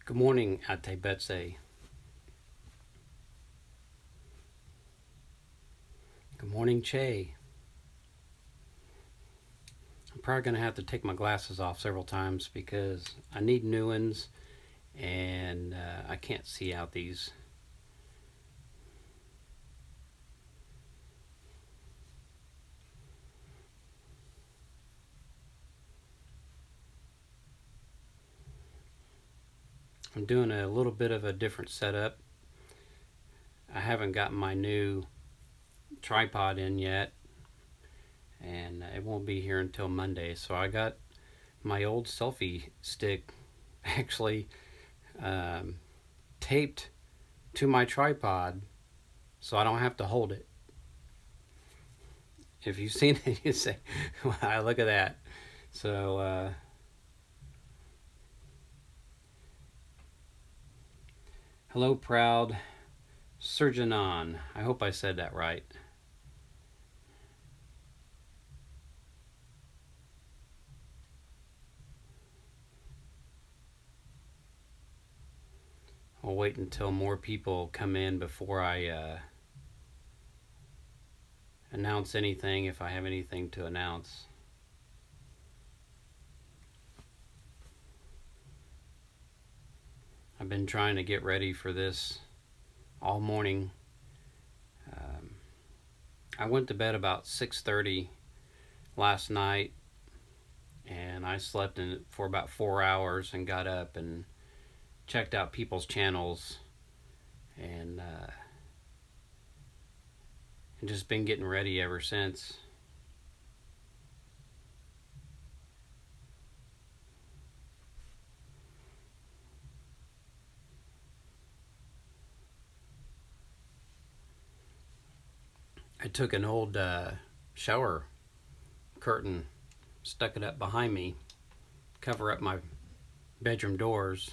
Good morning, Ate Betsy. Good morning, Che. I'm probably going to have to take my glasses off several times because I need new ones and I can't see out these. I'm doing a little bit of a different setup. I haven't gotten my new tripod in yet, and it won't be here until Monday. So I got my old selfie stick actually um, taped to my tripod so I don't have to hold it. If you've seen it, you say, wow, look at that. So, hello, proud Surgeon. I hope I said that right. I'll wait until more people come in before I announce anything if I have anything to announce. I've been trying to get ready for this all morning. I went to bed about 6:30 last night, and I slept for about 4 hours and got up and checked out people's channels and just been getting ready ever since. I took an old shower curtain, stuck it up behind me, cover up my bedroom doors.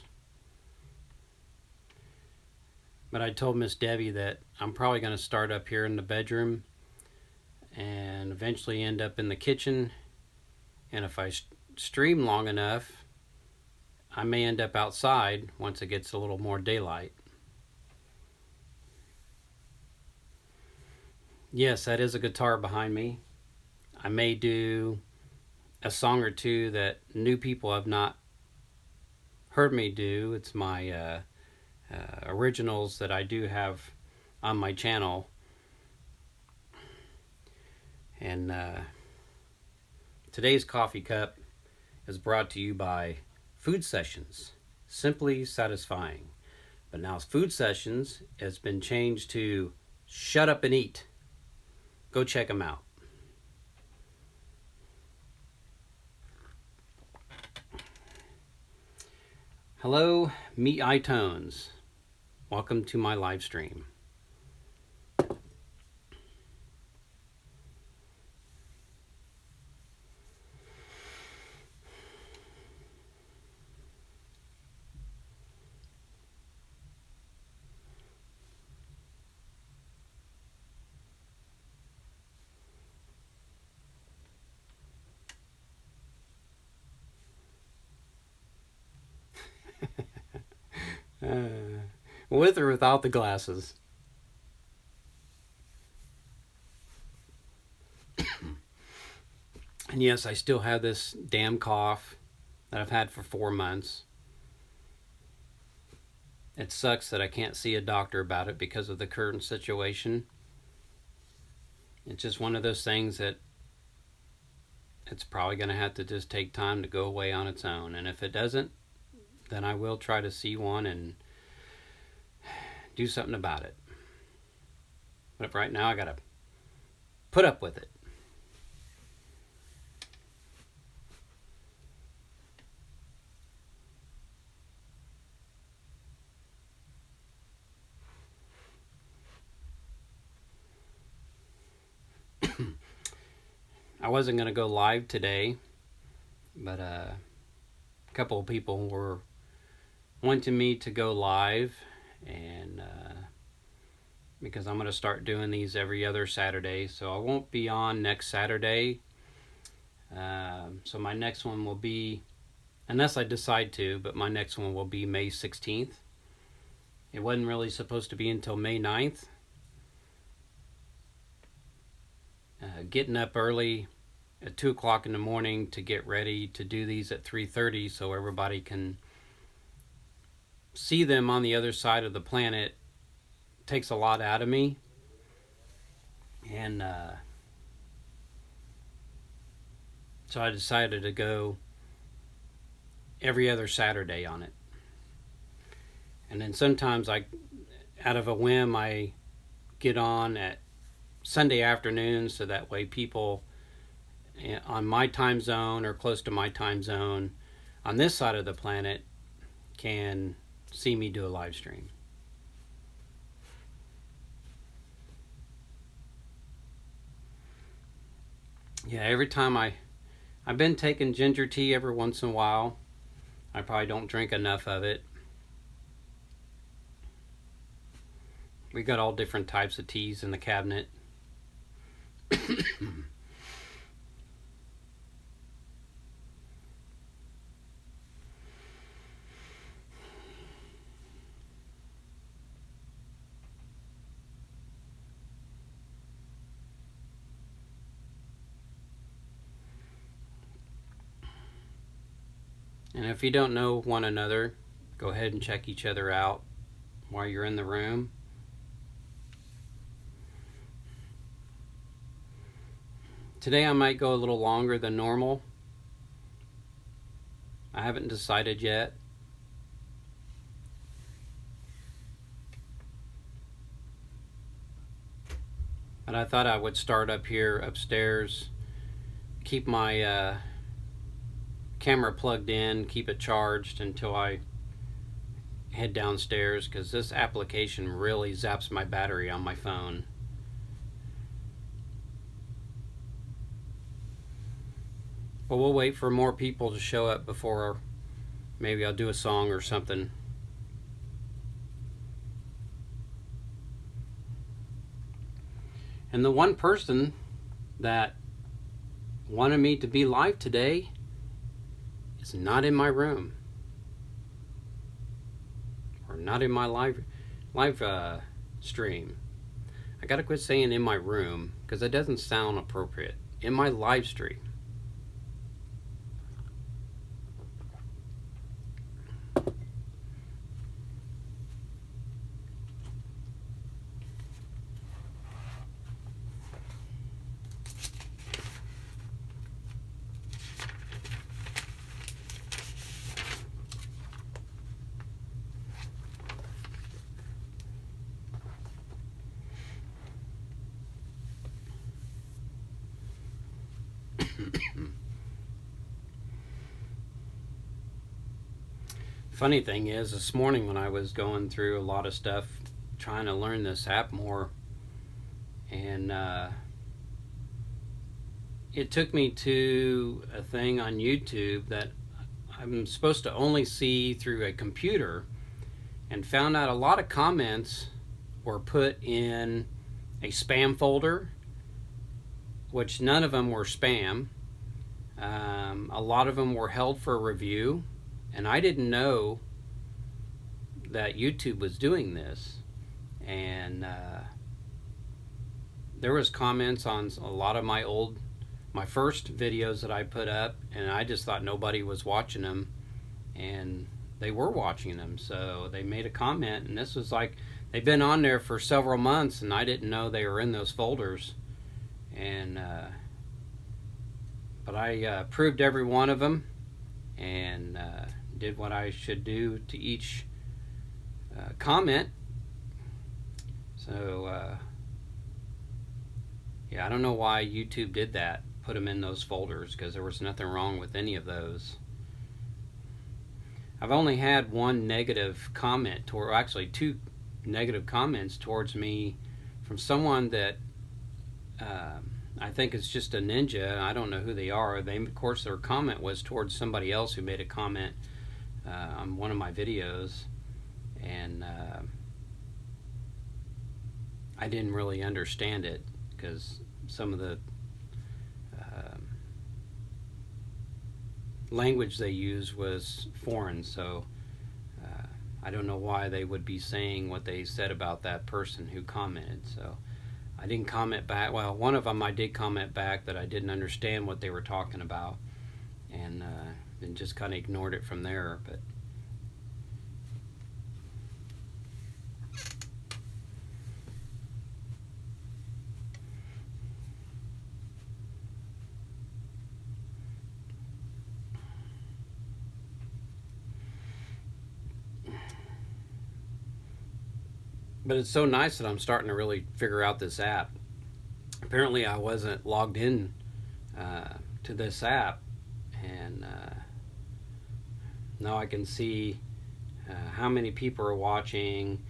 But I told Miss Debbie that I'm probably going to start up here in the bedroom and eventually end up in the kitchen. And if I stream long enough, I may end up outside once it gets a little more daylight. Yes, that is a guitar behind me. I may do a song or two that new people have not heard me do. It's my originals that I do have on my channel. And today's coffee cup is brought to you by Food Sessions, simply satisfying. But now Food Sessions has been changed to Shut Up and Eat. Go check them out. Hello, Meet iTones. Welcome to my live stream. With or without the glasses. And yes, I still have this damn cough that I've had for 4 months. It sucks that I can't see a doctor about it because of the current situation. It's just one of those things that it's probably going to have to just take time to go away on its own. And if it doesn't, then I will try to see one and do something about it. But right now, I got to put up with it. I wasn't going to go live today, but a couple of people were wanting me to go live, and because I'm going to start doing these every other Saturday, so I won't be on next Saturday. So my next one will be unless I decide to, but my next one will be May 16th. It wasn't really supposed to be until May 9th. Getting up early at 2 o'clock in the morning to get ready to do these at 3:30 so everybody can see them on the other side of the planet takes a lot out of me. And so I decided to go every other Saturday on it. And then sometimes out of a whim, I get on at Sunday afternoons so that way people on my time zone or close to my time zone on this side of the planet can see me do a live stream. Yeah, every time I've been taking ginger tea every once in a while. I probably don't drink enough of it. We got all different types of teas in the cabinet. And if you don't know one another, go ahead and check each other out while you're in the room. Today I might go a little longer than normal. I haven't decided yet. But I thought I would start up here upstairs, keep my camera plugged in, keep it charged until I head downstairs, because this application really zaps my battery on my phone. But we'll wait for more people to show up before maybe I'll do a song or something. And the one person that wanted me to be live today is not in my room, or not in my live stream. I gotta quit saying in my room, because it doesn't sound appropriate. In my live stream. Funny thing is, this morning when I was going through a lot of stuff trying to learn this app more, and it took me to a thing on YouTube that I'm supposed to only see through a computer, and found out a lot of comments were put in a spam folder, which none of them were spam. A lot of them were held for review, and I didn't know that YouTube was doing this. And there was comments on a lot of my first videos that I put up, and I just thought nobody was watching them, and they were watching them. So they made a comment, and this was like, they've been on there for several months, and I didn't know they were in those folders. And but I approved every one of them, and did what I should do to each comment. So yeah, I don't know why YouTube did that, put them in those folders, because there was nothing wrong with any of those. I've only had one negative comment, or actually two negative comments towards me from someone that I think is just a ninja. I don't know who they are. They, of course, their comment was towards somebody else who made a comment on one of my videos, and I didn't really understand it, because some of the language they used was foreign, so I don't know why they would be saying what they said about that person who commented. So I didn't comment back. Well, one of them I did comment back that I didn't understand what they were talking about, and just kind of ignored it from there. But it's so nice that I'm starting to really figure out this app. Apparently, I wasn't logged in to this app, and now I can see how many people are watching,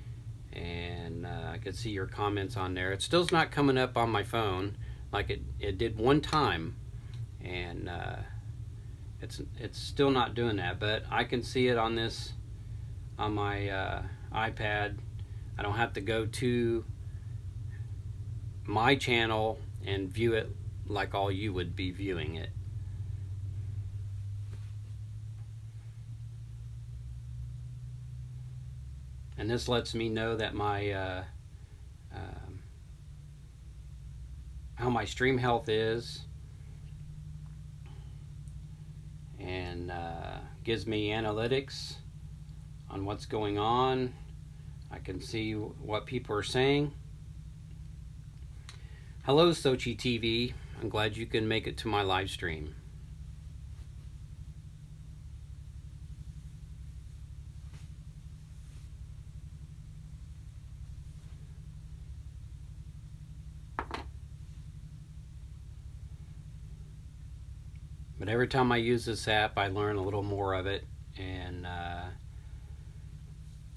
and I can see your comments on there. It still's not coming up on my phone like it did one time, and it's still not doing that. But I can see it on this on my iPad. I don't have to go to my channel and view it like all you would be viewing it. And this lets me know that my how my stream health is, and gives me analytics on what's going on. I can see what people are saying. Hello, Sochi TV. I'm glad you can make it to my live stream. But every time I use this app, I learn a little more of it, and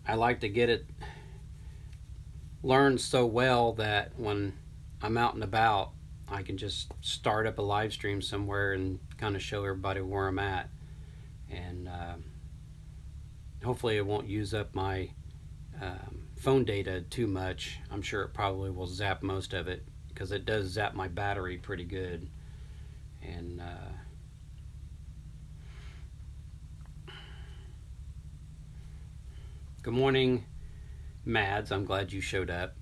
I like to get it learned so well that when I'm out and about, I can just start up a live stream somewhere and kind of show everybody where I'm at, and hopefully it won't use up my phone data too much. I'm sure it probably will zap most of it, because it does zap my battery pretty good. And good morning, Mads. I'm glad you showed up.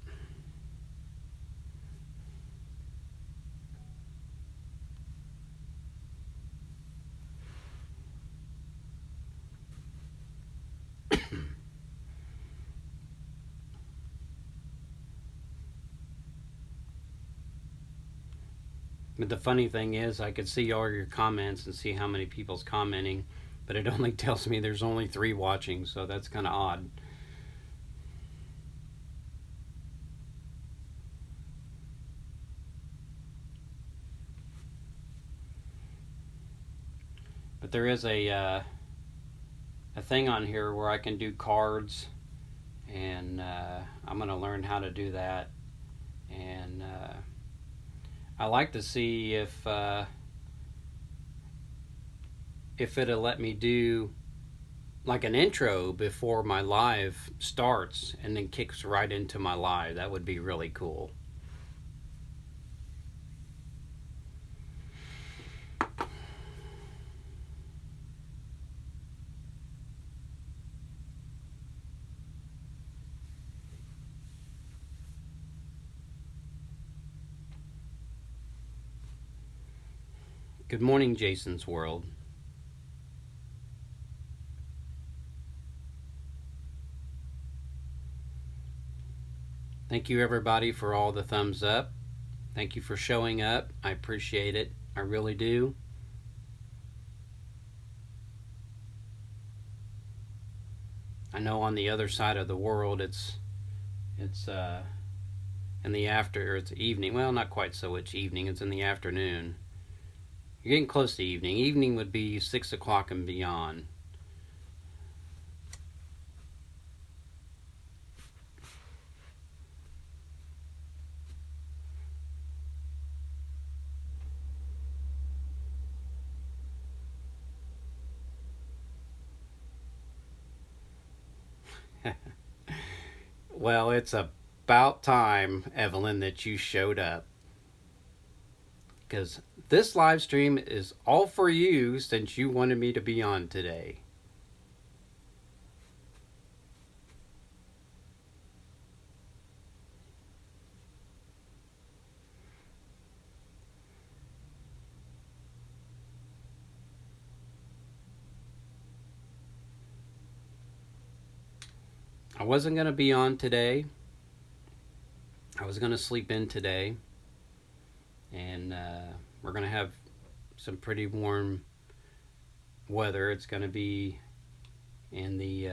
But the funny thing is, I could see all your comments and see how many people's commenting, but it only tells me there's only 3 watching, so that's kind of odd. But there is a thing on here where I can do cards, and I'm going to learn how to do that. And I like to see if it'll let me do like an intro before my live starts and then kicks right into my live. That would be really cool. Good morning, Jason's World. Thank you, everybody, for all the thumbs up. Thank you for showing up. I appreciate it. I really do. I know on the other side of the world it's in the it's evening. Well, not quite so much evening. It's in the afternoon. You're getting close to evening. Evening would be 6 o'clock and beyond. Well, it's about time, Evelyn, that you showed up. because this live stream is all for you since you wanted me to be on today. I wasn't going to be on today. I was going to sleep in today. And we're going to have some pretty warm weather. It's going to be in the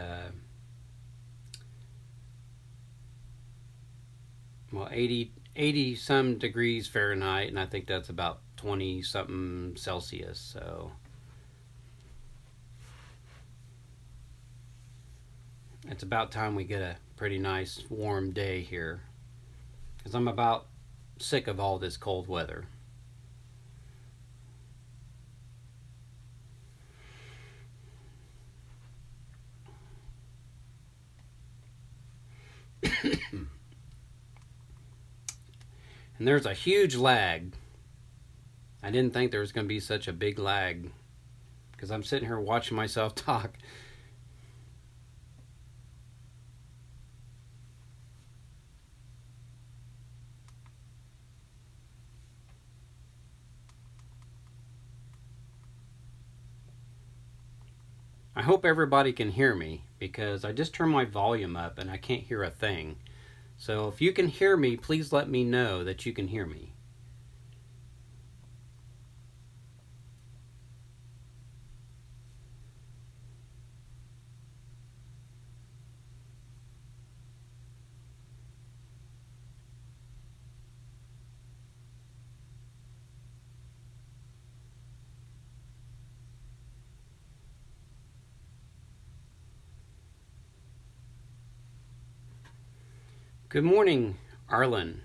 80 some degrees Fahrenheit, and I think that's about 20 something Celsius. So it's about time we get a pretty nice warm day here, because I'm about sick of all this cold weather. And there's a huge lag. I didn't think there was going to be such a big lag, because I'm sitting here watching myself talk. I hope everybody can hear me, because I just turned my volume up and I can't hear a thing. So if you can hear me, please let me know that you can hear me. Good morning, Arlen.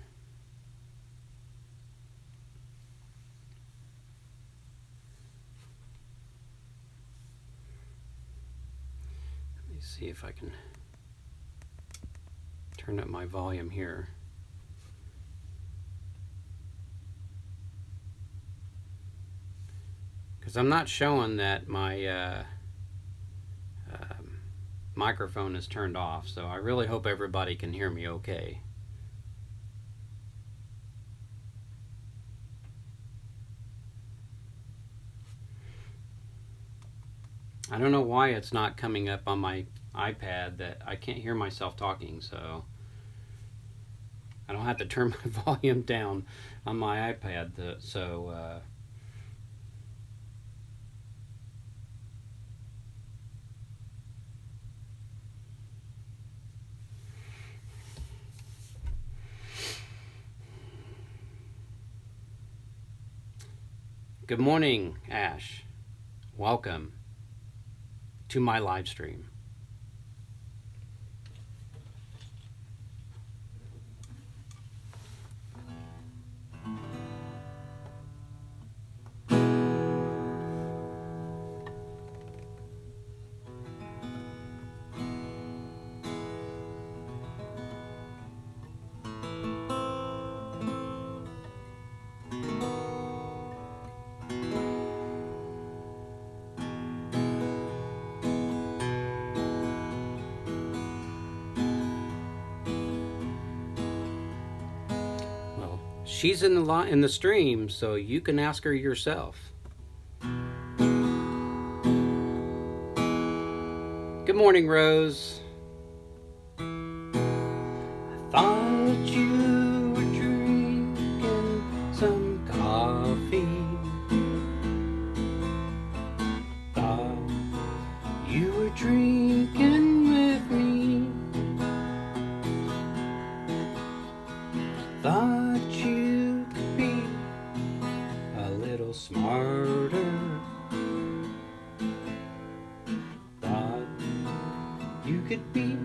Let me see if I can turn up my volume here. Because I'm not showing that my microphone is turned off, so I really hope everybody can hear me okay. I don't know why it's not coming up on my iPad that I can't hear myself talking, so I don't have to turn my volume down on my iPad, Good morning, Ash. Welcome to my live stream. She's in the stream, so you can ask her yourself. Good morning, Rose. I thought you were drinking some coffee. Thought you were drinking with me. Thought you could be a little smarter. Thought you could be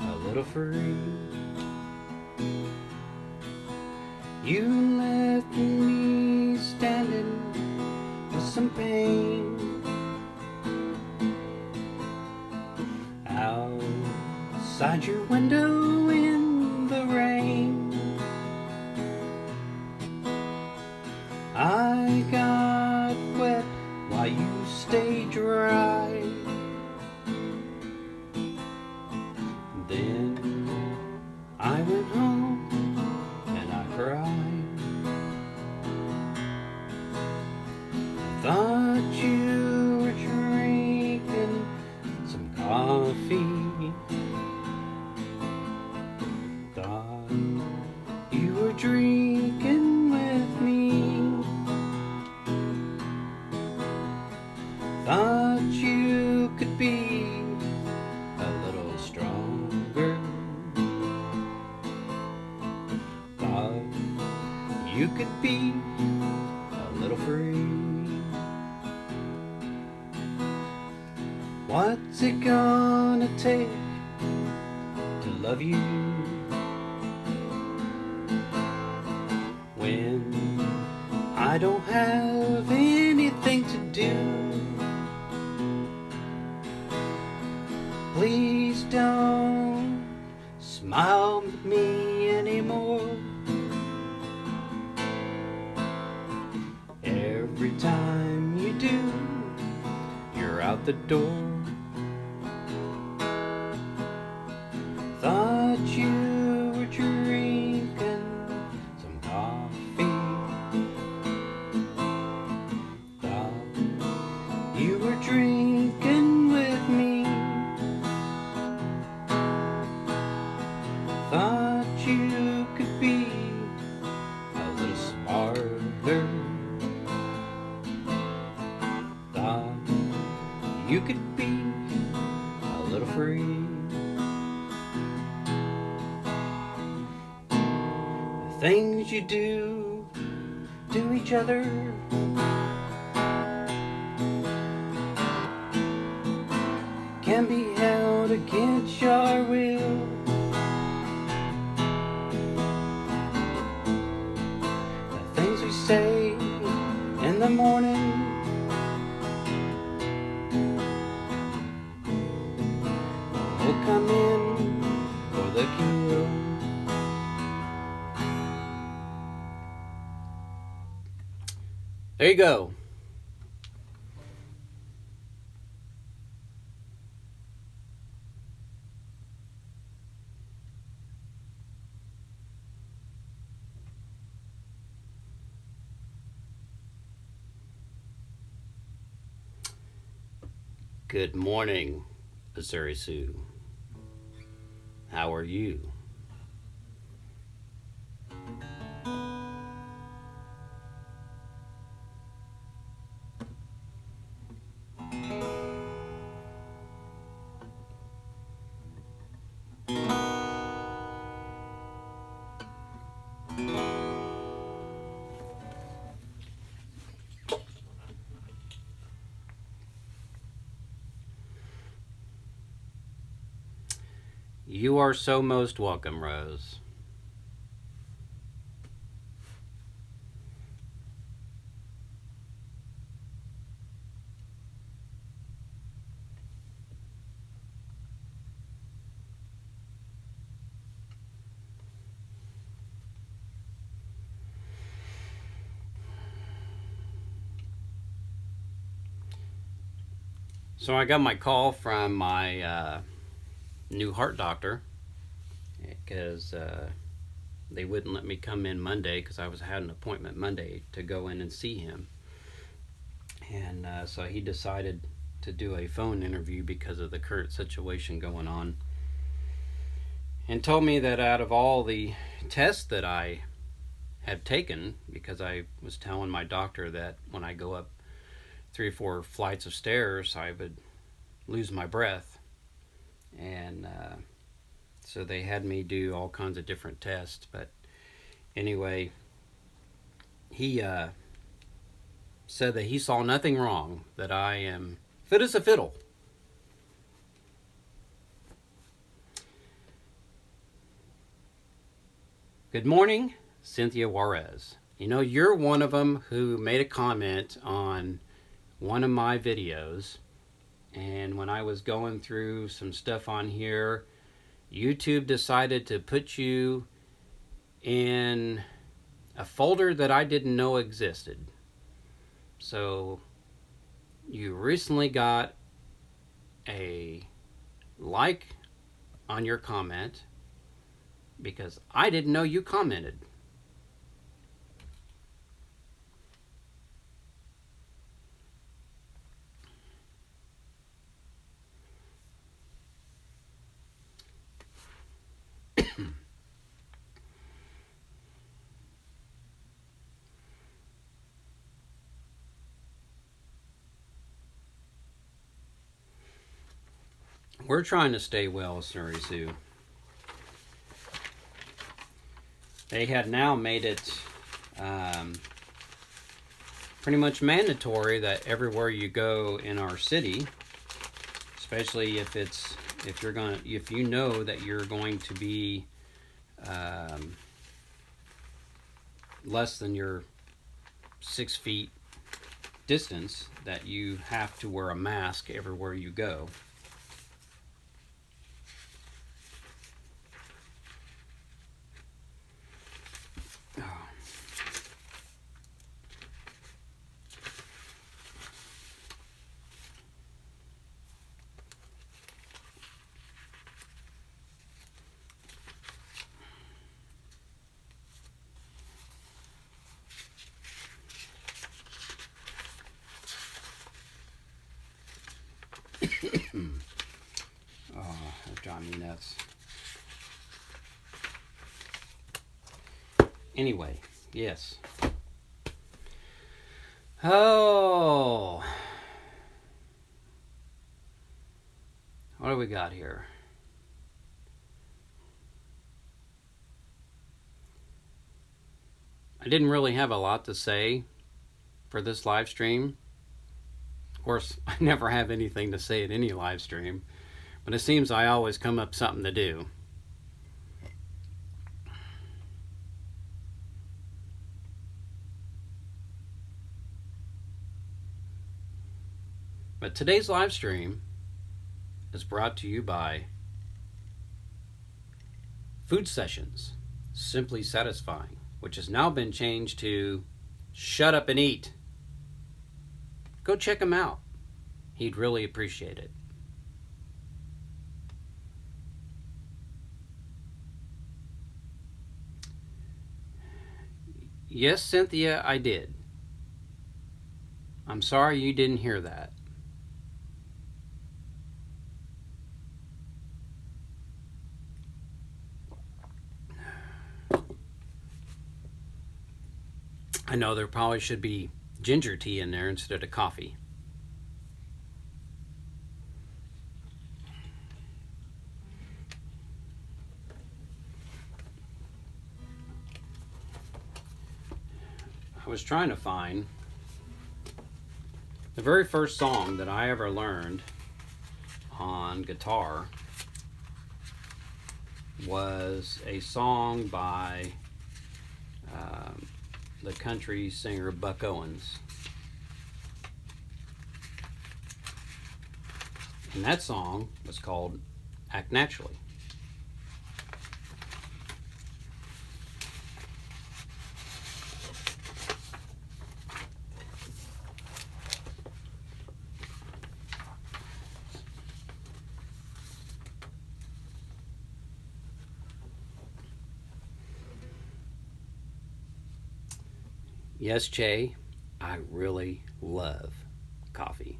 a little free. You left me standing with some pain outside your window in the rain. could be a little free. What's it gonna take to love you when I don't have anything to do? Please don't smile at me anymore. Every time you do, you're out the door. Thought you were drinking some coffee. Thought you were drinking with me. Thought you could be a little smarter. Thought you could be a little free. The things you do to each other can be held against your will. The things we say in the morning will come in for the kill. There you go. Good morning, Missouri Sioux. How are you? You are so most welcome, Rose. So I got my call from my new heart doctor because they wouldn't let me come in Monday because I had an appointment Monday to go in and see him. And so he decided to do a phone interview because of the current situation going on, and told me that out of all the tests that I have taken, because I was telling my doctor that when I go up 3 or 4 flights of stairs I would lose my breath, and so they had me do all kinds of different tests. But anyway, he said that he saw nothing wrong, that I am fit as a fiddle. Good morning, Cynthia Juarez. You know, you're one of them who made a comment on one of my videos, and when I was going through some stuff on here, YouTube decided to put you in a folder that I didn't know existed. So you recently got a like on your comment because I didn't know you commented. We're trying to stay well, Missouri Sioux. They had now made it um, pretty much mandatory that everywhere you go in our city, especially if you know that you're going to be less than your 6 feet distance, that you have to wear a mask everywhere you go. Oh, that drives me nuts. Anyway, yes. Oh, what do we got here? I didn't really have a lot to say for this live stream. Of course, I never have anything to say at any live stream, but it seems I always come up something to do. But today's live stream is brought to you by Food Sessions, Simply Satisfying, which has now been changed to Shut Up and Eat. Go check him out. He'd really appreciate it. Yes, Cynthia, I did. I'm sorry you didn't hear that. I know there probably should be ginger tea in there instead of coffee. I was trying to find the very first song that I ever learned on guitar was a song by the country singer Buck Owens. And that song was called Act Naturally. Yes, Che, I really love coffee.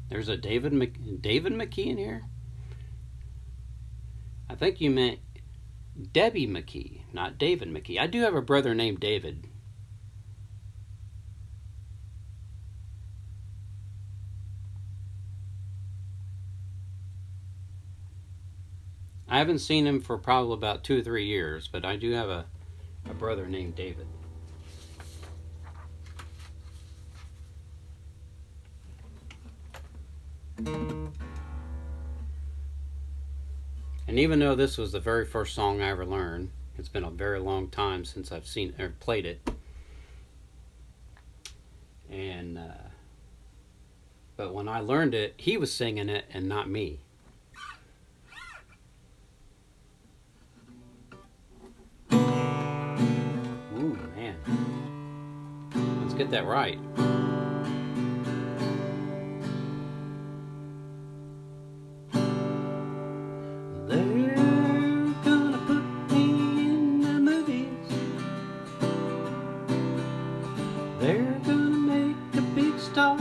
There's a David McKee in here? I think you meant Debbie McKee, not David McKee. I do have a brother named David. I haven't seen him for probably about 2 or 3 years, but I do have a brother named David. And even though this was the very first song I ever learned, it's been a very long time since I've seen or played it. And but when I learned it, he was singing it and not me. Ooh, man. Let's get that right. They're gonna put me in the movies. They're gonna make a big star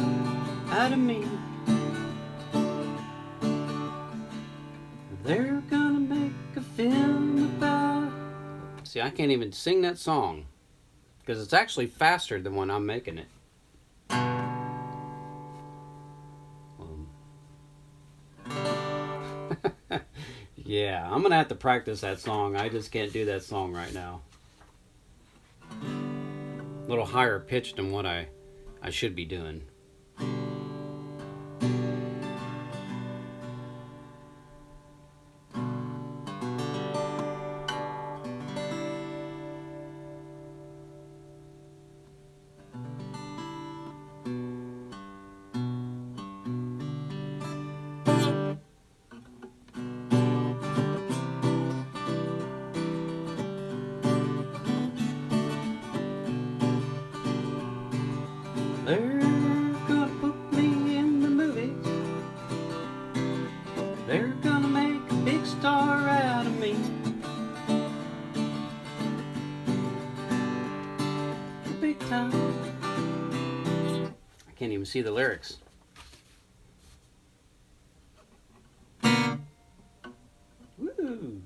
out of me. They're gonna make a film about... See, I can't even sing that song because it's actually faster than when I'm making it. Yeah, I'm gonna have to practice that song. I just can't do that song right now. A little higher pitched than what I should be doing. They're gonna put me in the movies. They're gonna make a big star out of me. Big time. I can't even see the lyrics. Woo!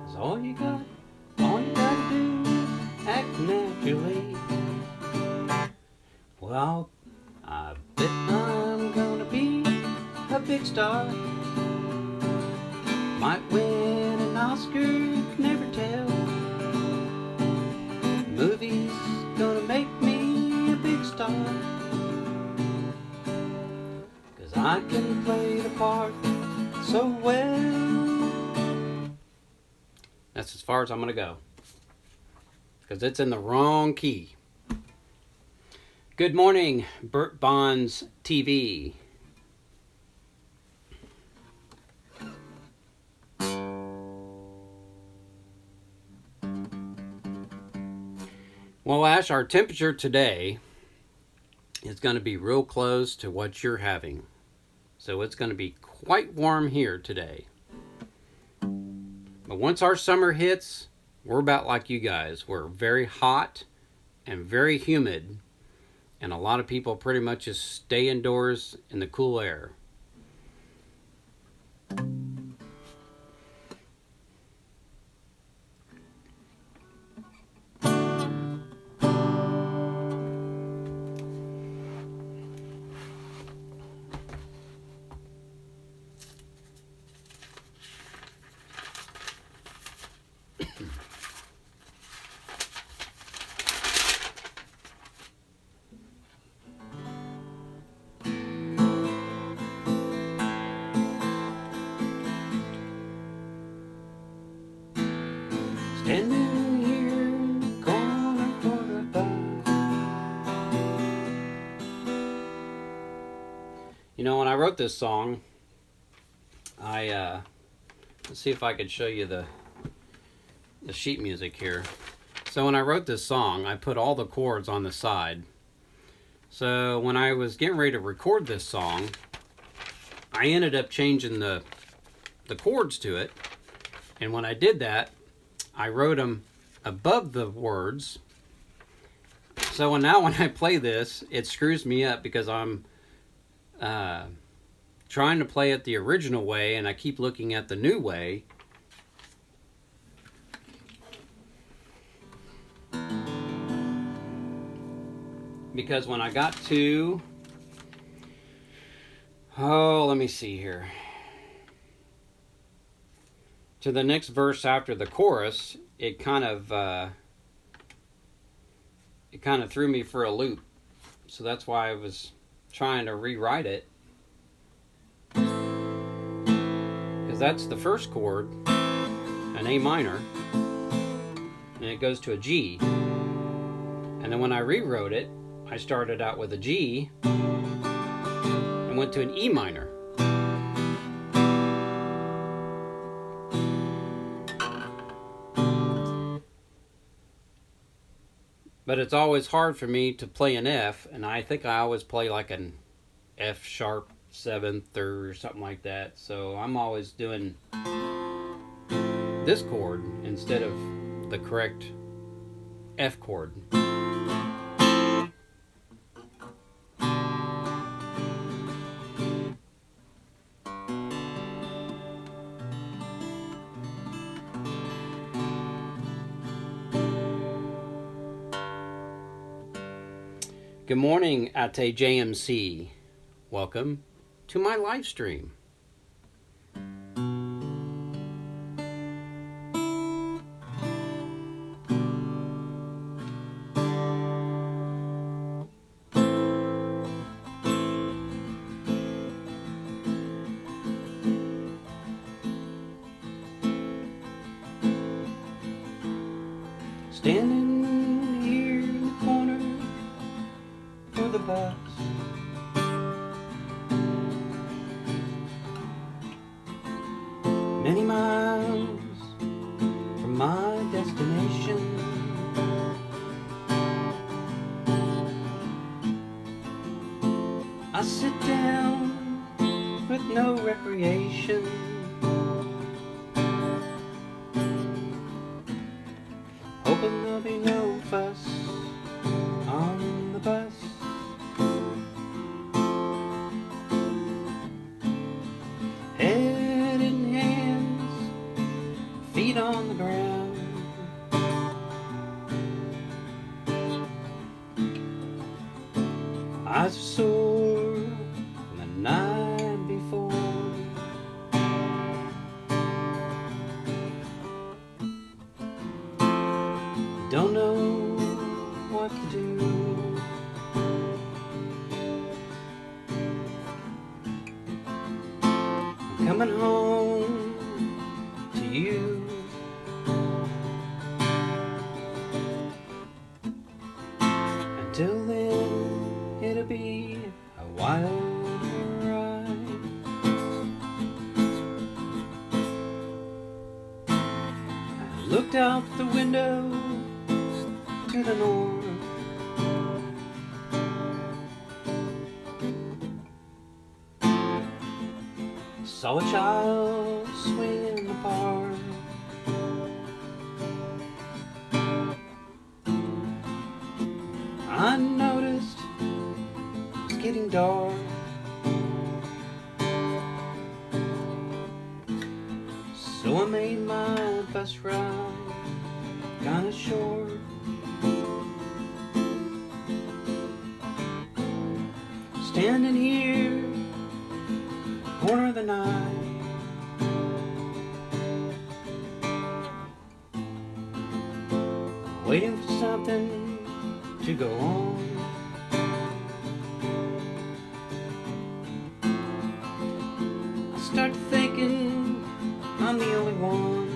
'Cause all you gotta do is act naturally. Well, I bet I'm gonna be a big star. Might win an Oscar, never tell. Movie's gonna make me a big star. 'Cause I can play the part so well. That's as far as I'm gonna go. Because it's in the wrong key. Good morning, Burt Bonds TV. Well, Ash, our temperature today is going to be real close to what you're having. So it's going to be quite warm here today. But once our summer hits, we're about like you guys. We're very hot and very humid. And a lot of people pretty much just stay indoors in the cool air. Standing here in the corner for a bite. You know, when I wrote this song, let's see if I could show you the sheet music here. So when I wrote this song, I put all the chords on the side. So when I was getting ready to record this song, I ended up changing the chords to it. And when I did that, I wrote them above the words. So now when I play this, it screws me up because I'm trying to play it the original way and I keep looking at the new way. Because when I got to, let me see here. To the next verse after the chorus, it kind of threw me for a loop. So that's why I was trying to rewrite it. Because that's the first chord, an A minor, and it goes to a G. And then when I rewrote it, I started out with a G and went to an E minor. But it's always hard for me to play an F, and I think I always play like an F sharp 7th or something like that. So I'm always doing this chord instead of the correct F chord. Good morning, Ate JMC. Welcome to my live stream. Standing here in the corner for the bus. Many miles from my destination. I sit down with no recreation. Hoping there'll be no fuss on the bus. Head in hands, feet on the ground. Eyes are sore from the night before. Don't know what to do. I'm coming home to you. Until then, it'll be a wild ride. I looked out the window to the north. Saw a child swing in the park. I noticed it's getting dark. So I made my bus ride kinda short. Standing here, corner of the night, waiting for something to go on. I start thinking I'm the only one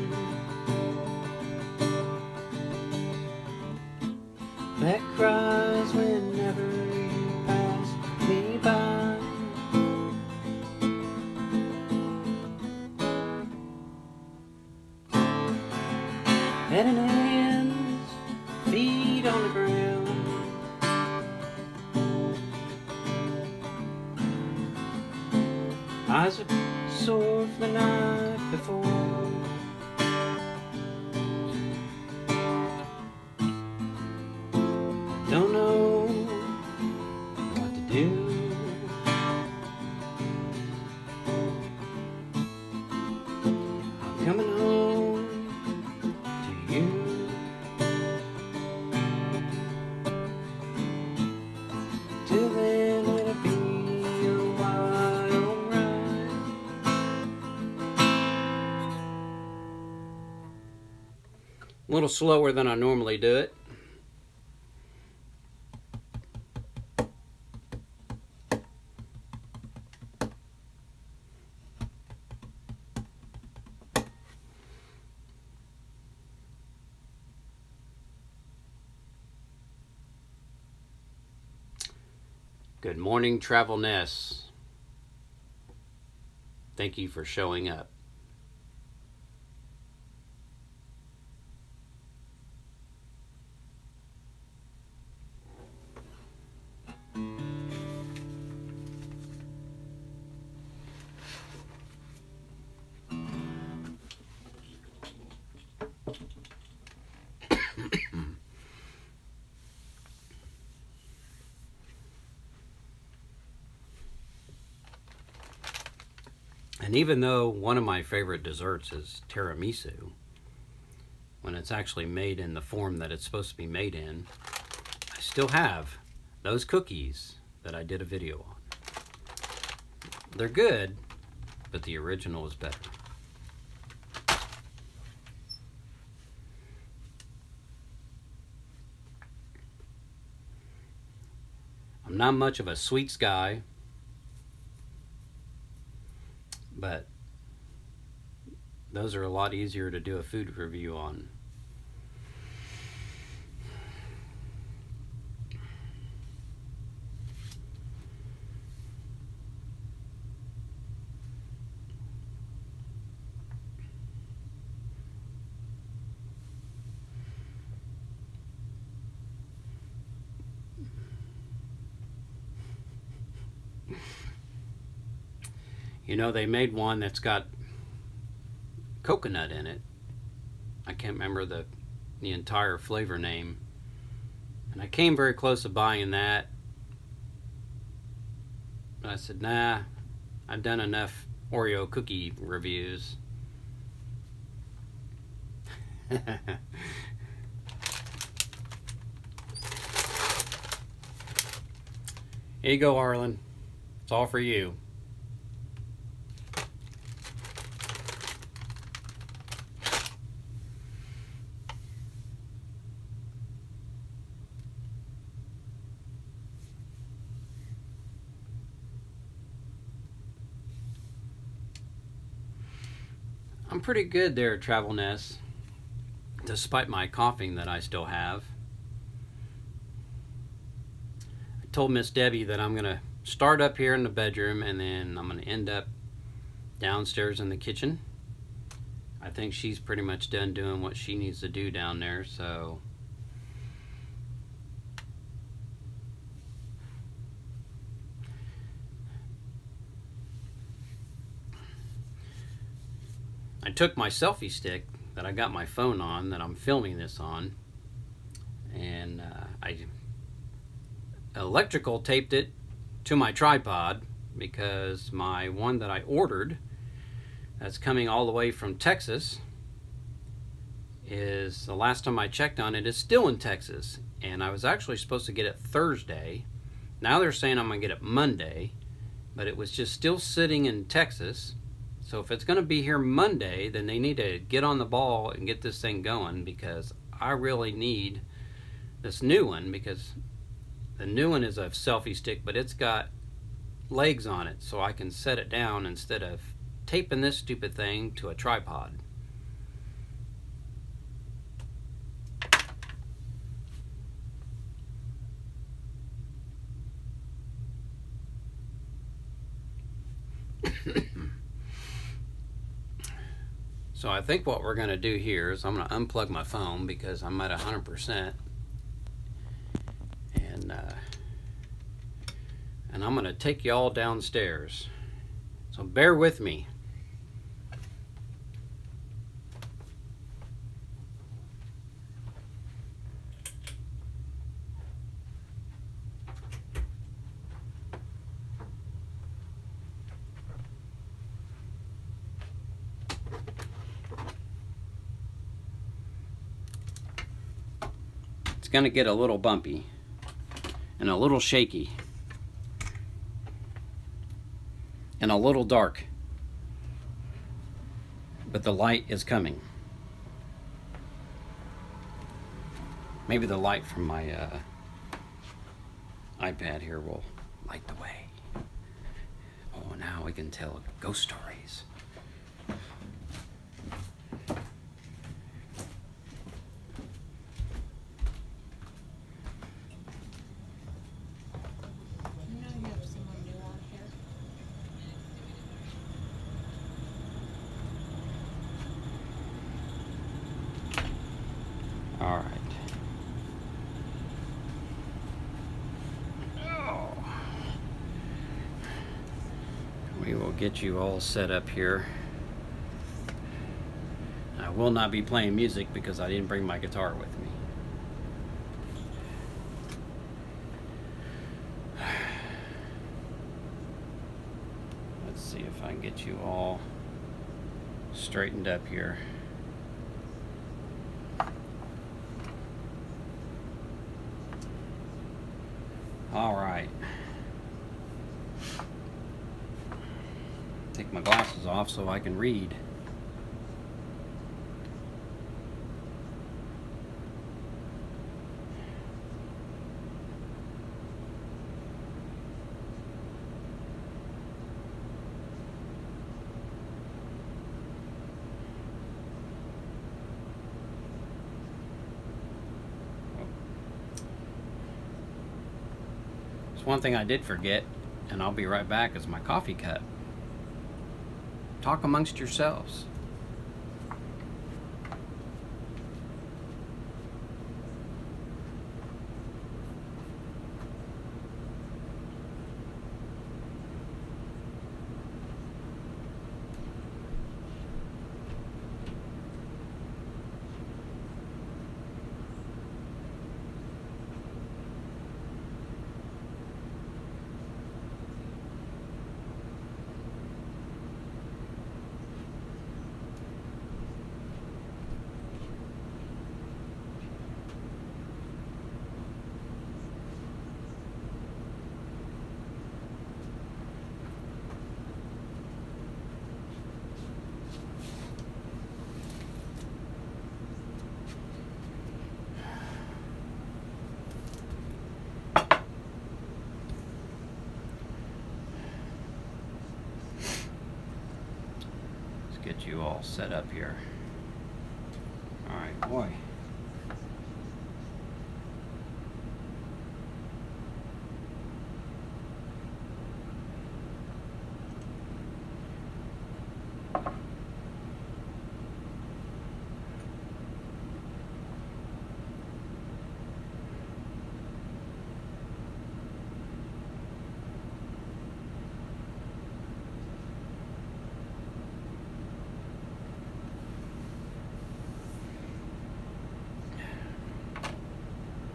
that cries whenever you pass me by. Head in hands, feet on the ground. Eyes are sore from the night before. Don't know what to do. I'm coming home to you. Till then it'll be a wild ride. A little slower than I normally do it. Good morning, Travel Ness. Thank you for showing up. And even though one of my favorite desserts is tiramisu, when it's actually made in the form that it's supposed to be made in, I still have those cookies that I did a video on. They're good, but the original is better. I'm not much of a sweets guy, but those are a lot easier to do a food review on. You know, they made one that's got coconut in it. I can't remember the entire flavor name. And I came very close to buying that. But I said, nah, I've done enough Oreo cookie reviews. Here you go, Arlen. It's all for you. I'm pretty good there, Travel Ness, despite my coughing that I still have. I told Miss Debbie that I'm going to start up here in the bedroom and then I'm going to end up downstairs in the kitchen. I think she's pretty much done doing what she needs to do down there, so I took my selfie stick that I got my phone on, that I'm filming this on, and I electrical taped it to my tripod because my one that I ordered, that's coming all the way from Texas, is, the last time I checked on it, is still in Texas, and I was actually supposed to get it Thursday. Now they're saying I'm going to get it Monday, but it was just still sitting in Texas. So if it's going to be here Monday, then they need to get on the ball and get this thing going, because I really need this new one, because the new one is a selfie stick, but it's got legs on it so I can set it down instead of taping this stupid thing to a tripod. So I think what we're going to do here is I'm going to unplug my phone because I'm at 100%, and I'm going to take you all downstairs. So bear with me. It's going to get a little bumpy and a little shaky and a little dark, but the light is coming. Maybe the light from my iPad here will light the way. Oh, now we can tell ghost stories. All right. Oh. We will get you all set up here. I will not be playing music because I didn't bring my guitar with me. Let's see if I can get you all straightened up here. Take my glasses off so I can read. One thing I did forget, and I'll be right back, is my coffee cup. Talk amongst yourselves. Get you all set up here. All right, boy.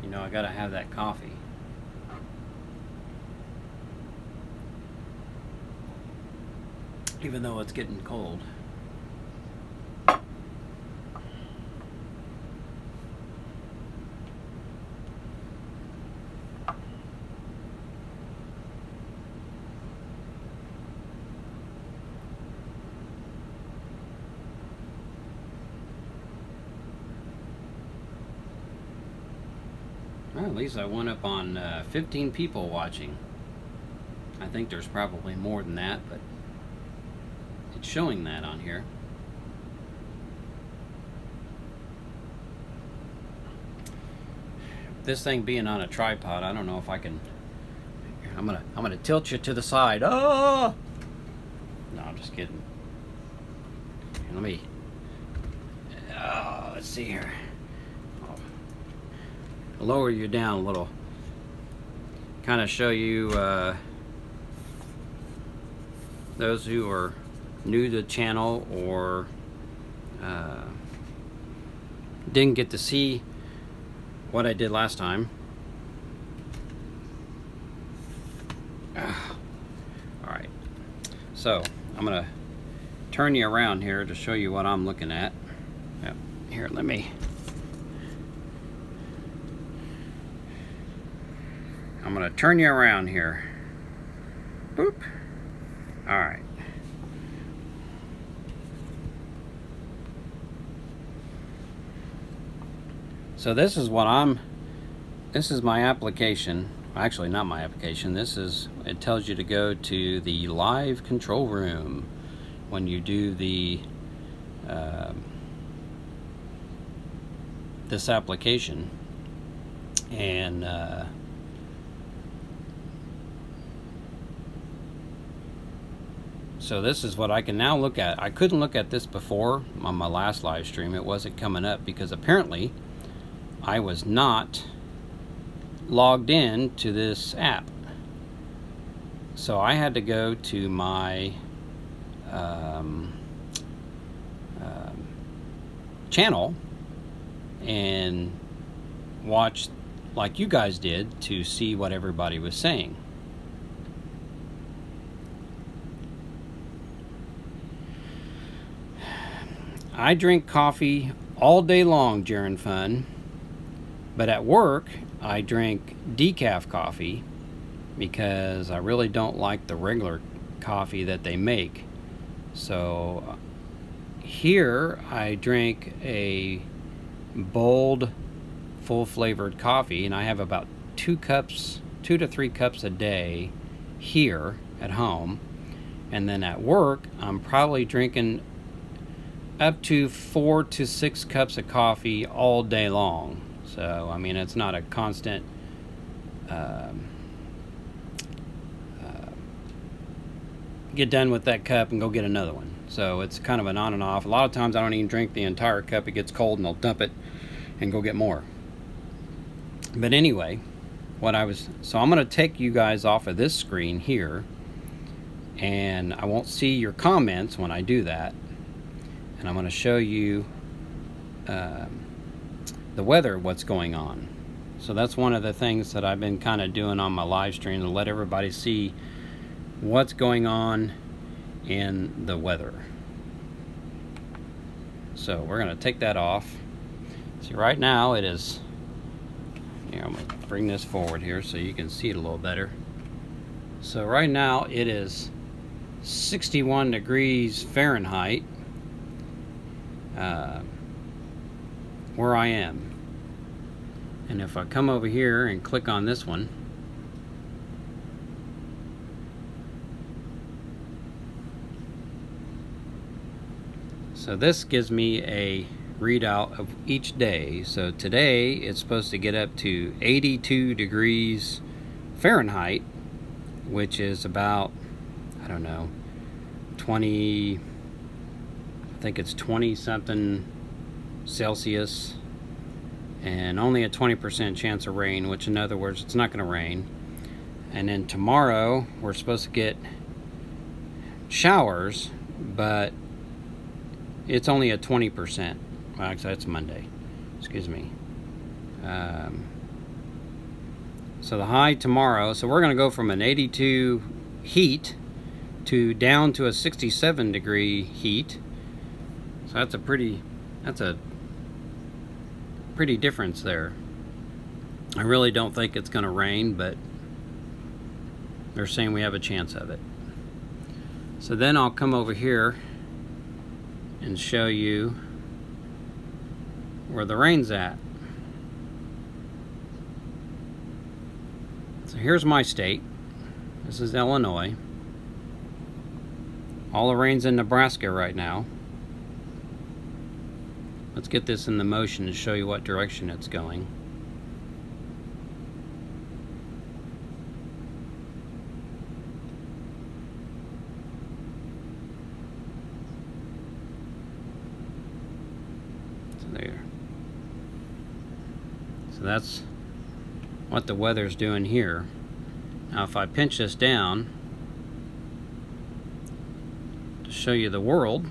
You know, I gotta have that coffee. Even though it's getting cold. Well, at least I went up on 15 people watching. I think there's probably more than that, but it's showing that on here. This thing being on a tripod, I don't know if I can. I'm gonna tilt you to the side. Oh! No, I'm just kidding. Let me. Oh, let's see here. Lower you down a little, kind of show you those who are new to the channel or didn't get to see what I did last time. Alright, so I'm gonna turn you around here to show you what I'm looking at. Yep. Here, let me. I'm going to turn you around here. Boop. All right. So this is my application. Actually, not my application. It tells you to go to the live control room when you do this application. And so this is what I can now look at. I couldn't look at this before on my last live stream. It wasn't coming up because apparently I was not logged in to this app. So I had to go to my channel and watch like you guys did to see what everybody was saying. I drink coffee all day long during fun, but at work I drink decaf coffee because I really don't like the regular coffee that they make. So here I drink a bold, full flavored coffee, and I have about 2 to 3 cups a day here at home. And then at work, I'm probably drinking up to 4 to 6 cups of coffee all day long. So, I mean, it's not a constant get done with that cup and go get another one. So it's kind of an on and off. A lot of times I don't even drink the entire cup. It gets cold and I'll dump it and go get more. But anyway, so I'm going to take you guys off of this screen here, and I won't see your comments when I do that. And I'm going to show you the weather, what's going on. So that's one of the things that I've been kind of doing on my live stream, to let everybody see what's going on in the weather. So we're going to take that off. See, right now it is, here, I'm going to bring this forward here so you can see it a little better. So right now it is 61 degrees Fahrenheit where I am. And if I come over here and click on this one, so this gives me a readout of each day. So today it's supposed to get up to 82 degrees Fahrenheit, which is about, I don't know, 20, I think it's 20 something Celsius, and only a 20% chance of rain, which in other words, it's not going to rain. And then tomorrow we're supposed to get showers, but it's only a 20%. Well, actually, that's Monday. Excuse me. So the high tomorrow, so we're going to go from an 82 heat to down to a 67 degree heat. So that's a pretty difference there. I really don't think it's going to rain, but they're saying we have a chance of it. So then I'll come over here and show you where the rain's at. So here's my state. This is Illinois. All the rain's in Nebraska right now. Let's get this in the motion to show you what direction it's going. So there. So that's what the weather's doing here. Now if I pinch this down to show you the world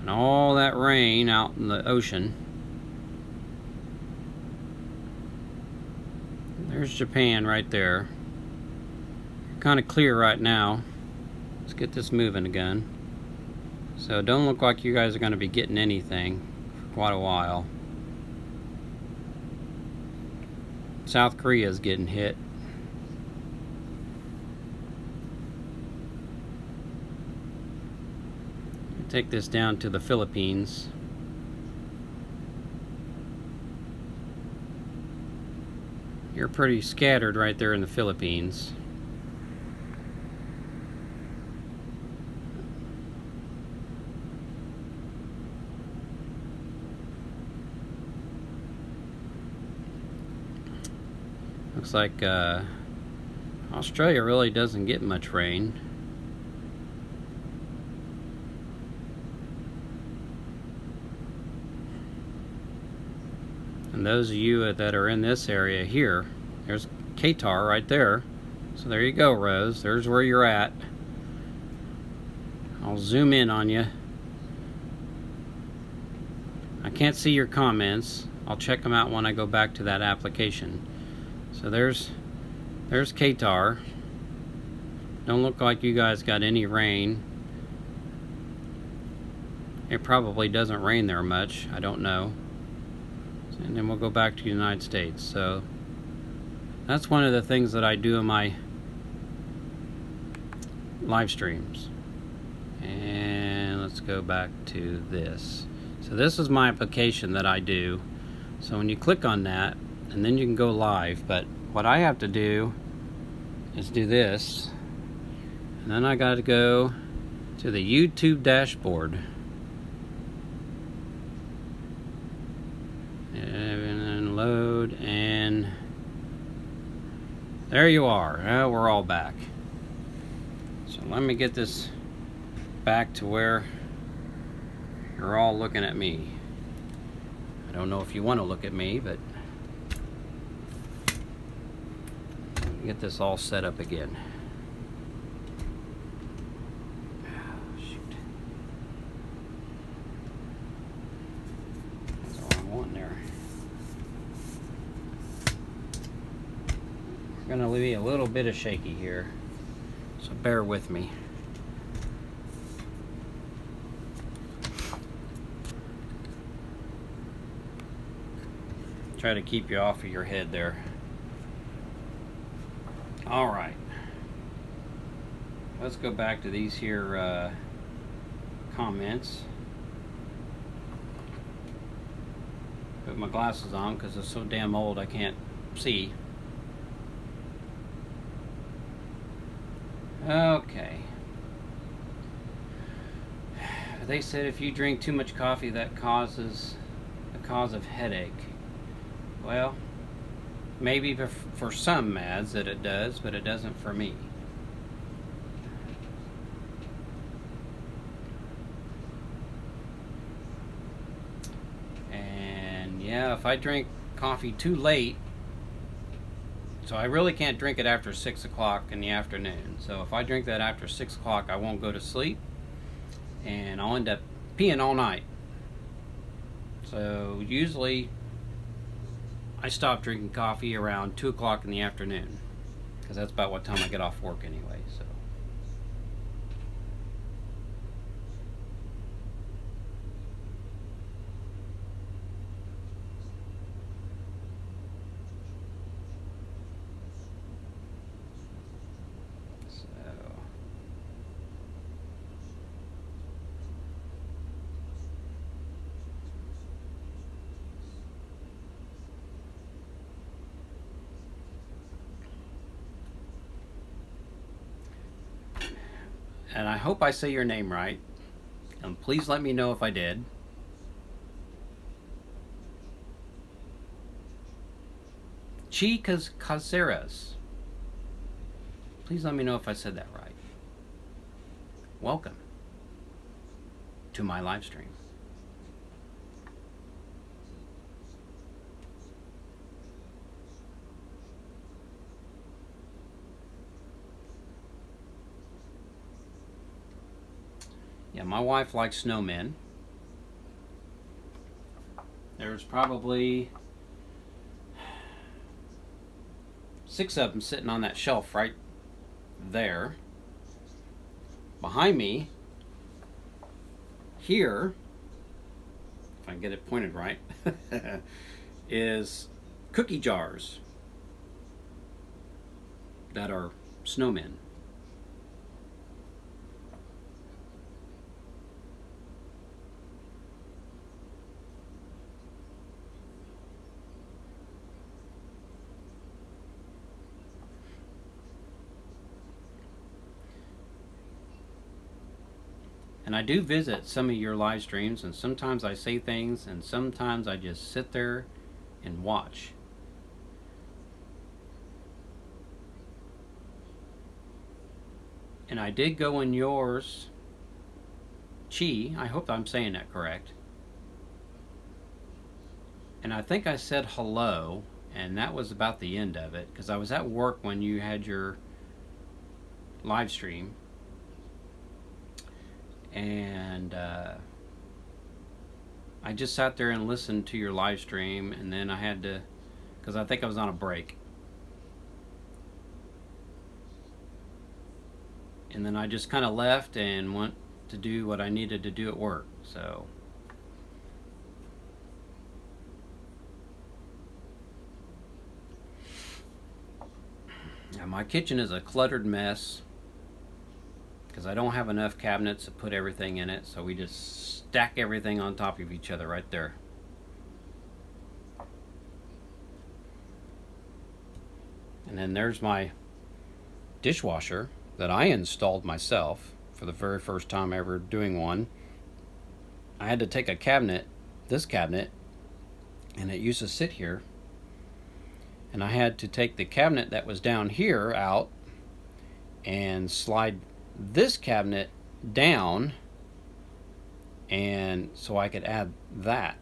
and all that rain out in the ocean, there's Japan right there. Kind of clear right now. Let's get this moving again. So don't look like you guys are going to be getting anything for quite a while. South Korea is getting hit. Take this down to the Philippines. You're pretty scattered right there in the Philippines. Looks like Australia really doesn't get much rain. And those of you that are in this area here, there's Qatar right there. So there you go, Rose. There's where you're at. I'll zoom in on you. I can't see your comments. I'll check them out when I go back to that application. So there's Qatar. Don't look like you guys got any rain. It probably doesn't rain there much. I don't know. And then we'll go back to the United States. So that's one of the things that I do in my live streams. And let's go back to this. So this is my application that I do. So when you click on that, and then you can go live, but what I have to do is do this, and then I got to go to the YouTube dashboard. And load, and there you are. We're all back. So let me get this back to where you're all looking at me. I don't know if you want to look at me, but get this all set up again. Shoot. That's all I want there. We're gonna be a little bit of shaky here, so bear with me. Try to keep you off of your head there. All right. Let's go back to these here comments. Put my glasses on because it's so damn old I can't see. Okay. They said if you drink too much coffee, that causes a cause of headache. Well, maybe for some Mads that it does, but it doesn't for me. And yeah, if I drink coffee too late, so I really can't drink it after 6 o'clock in the afternoon. So if I drink that after 6 o'clock, I won't go to sleep, and I'll end up peeing all night. So usually I stop drinking coffee around 2 o'clock in the afternoon, because that's about what time I get off work anyway. So and I hope I say your name right, and please let me know if I did. Chicas Caceres. Please let me know if I said that right. Welcome to my live stream. Yeah, my wife likes snowmen. There's probably 6 of them sitting on that shelf right there. Behind me, here, if I can get it pointed right, is cookie jars that are snowmen. And I do visit some of your live streams, and sometimes I say things, and sometimes I just sit there and watch. And I did go in yours, Chi, I hope I'm saying that correct. And I think I said hello, and that was about the end of it, because I was at work when you had your live stream. And I just sat there and listened to your live stream, and then I had to, because I think I was on a break, and then I just kind of left and went to do what I needed to do at work. So yeah, my kitchen is a cluttered mess because I don't have enough cabinets to put everything in it, so we just stack everything on top of each other right there. And then there's my dishwasher that I installed myself for the very first time ever doing one. I had to take a cabinet, this cabinet, and it used to sit here, and I had to take the cabinet that was down here out and slide this cabinet down, and so I could add that.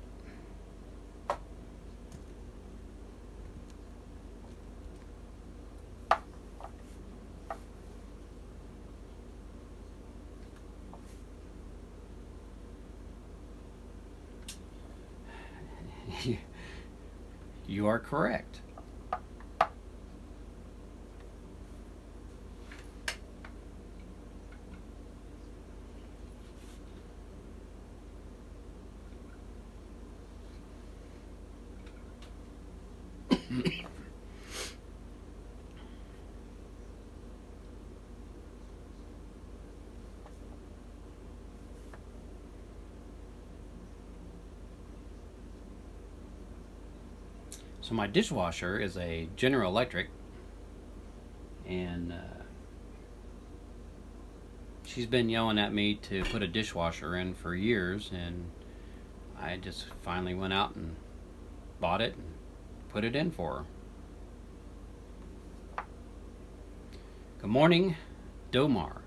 You are correct. So my dishwasher is a General Electric, and she's been yelling at me to put a dishwasher in for years, and I just finally went out and bought it and put it in for her. Good morning, Domar.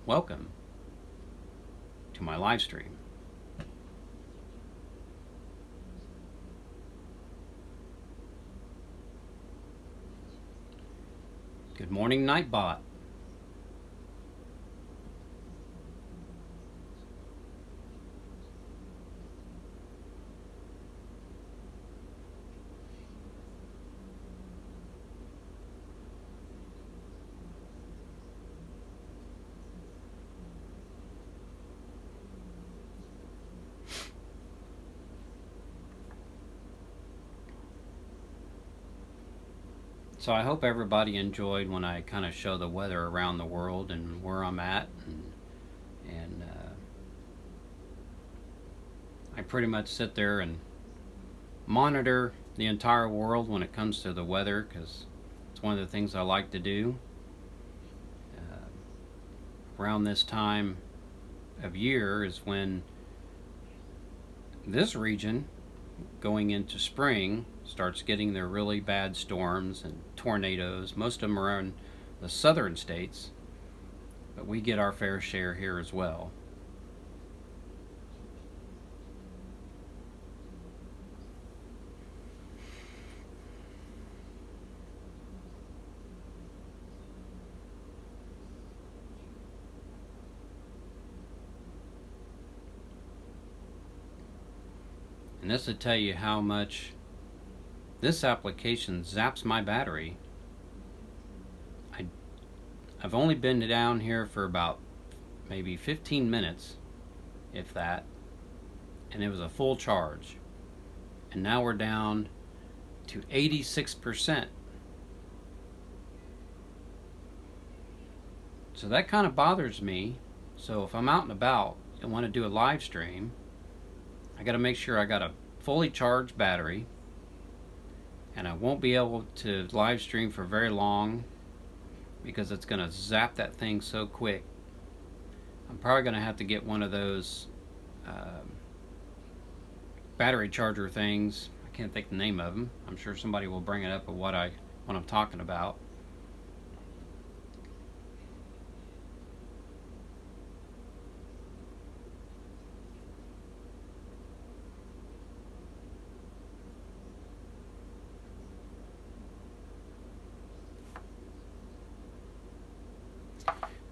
Welcome to my live stream. Good morning, Nightbot. So I hope everybody enjoyed when I kind of show the weather around the world and where I'm at, and I pretty much sit there and monitor the entire world when it comes to the weather, because it's one of the things I like to do. Around this time of year is when this region, going into spring, starts getting their really bad storms and tornadoes. Most of them are in the southern states, but we get our fair share here as well. And this will tell you how much this application zaps my battery. I've only been down here for about maybe 15 minutes, if that, and it was a full charge. And now we're down to 86%. So that kind of bothers me. So if I'm out and about and want to do a live stream, I got to make sure I got a fully charged battery, and I won't be able to live stream for very long because it's going to zap that thing so quick. I'm probably going to have to get one of those battery charger things. I can't think the name of them. I'm sure somebody will bring it up of what I'm talking about.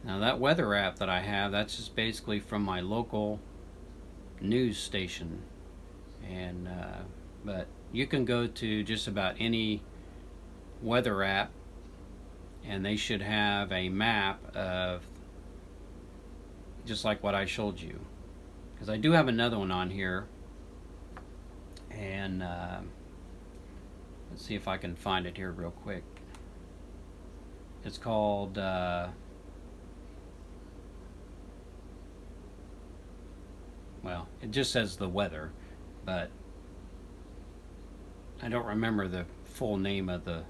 Now that weather app that I have, that's just basically from my local news station, and but you can go to just about any weather app and they should have a map of just like what I showed you, because I do have another one on here, and let's see if I can find it here real quick. It's called well, it just says the weather, but I don't remember the full name of the.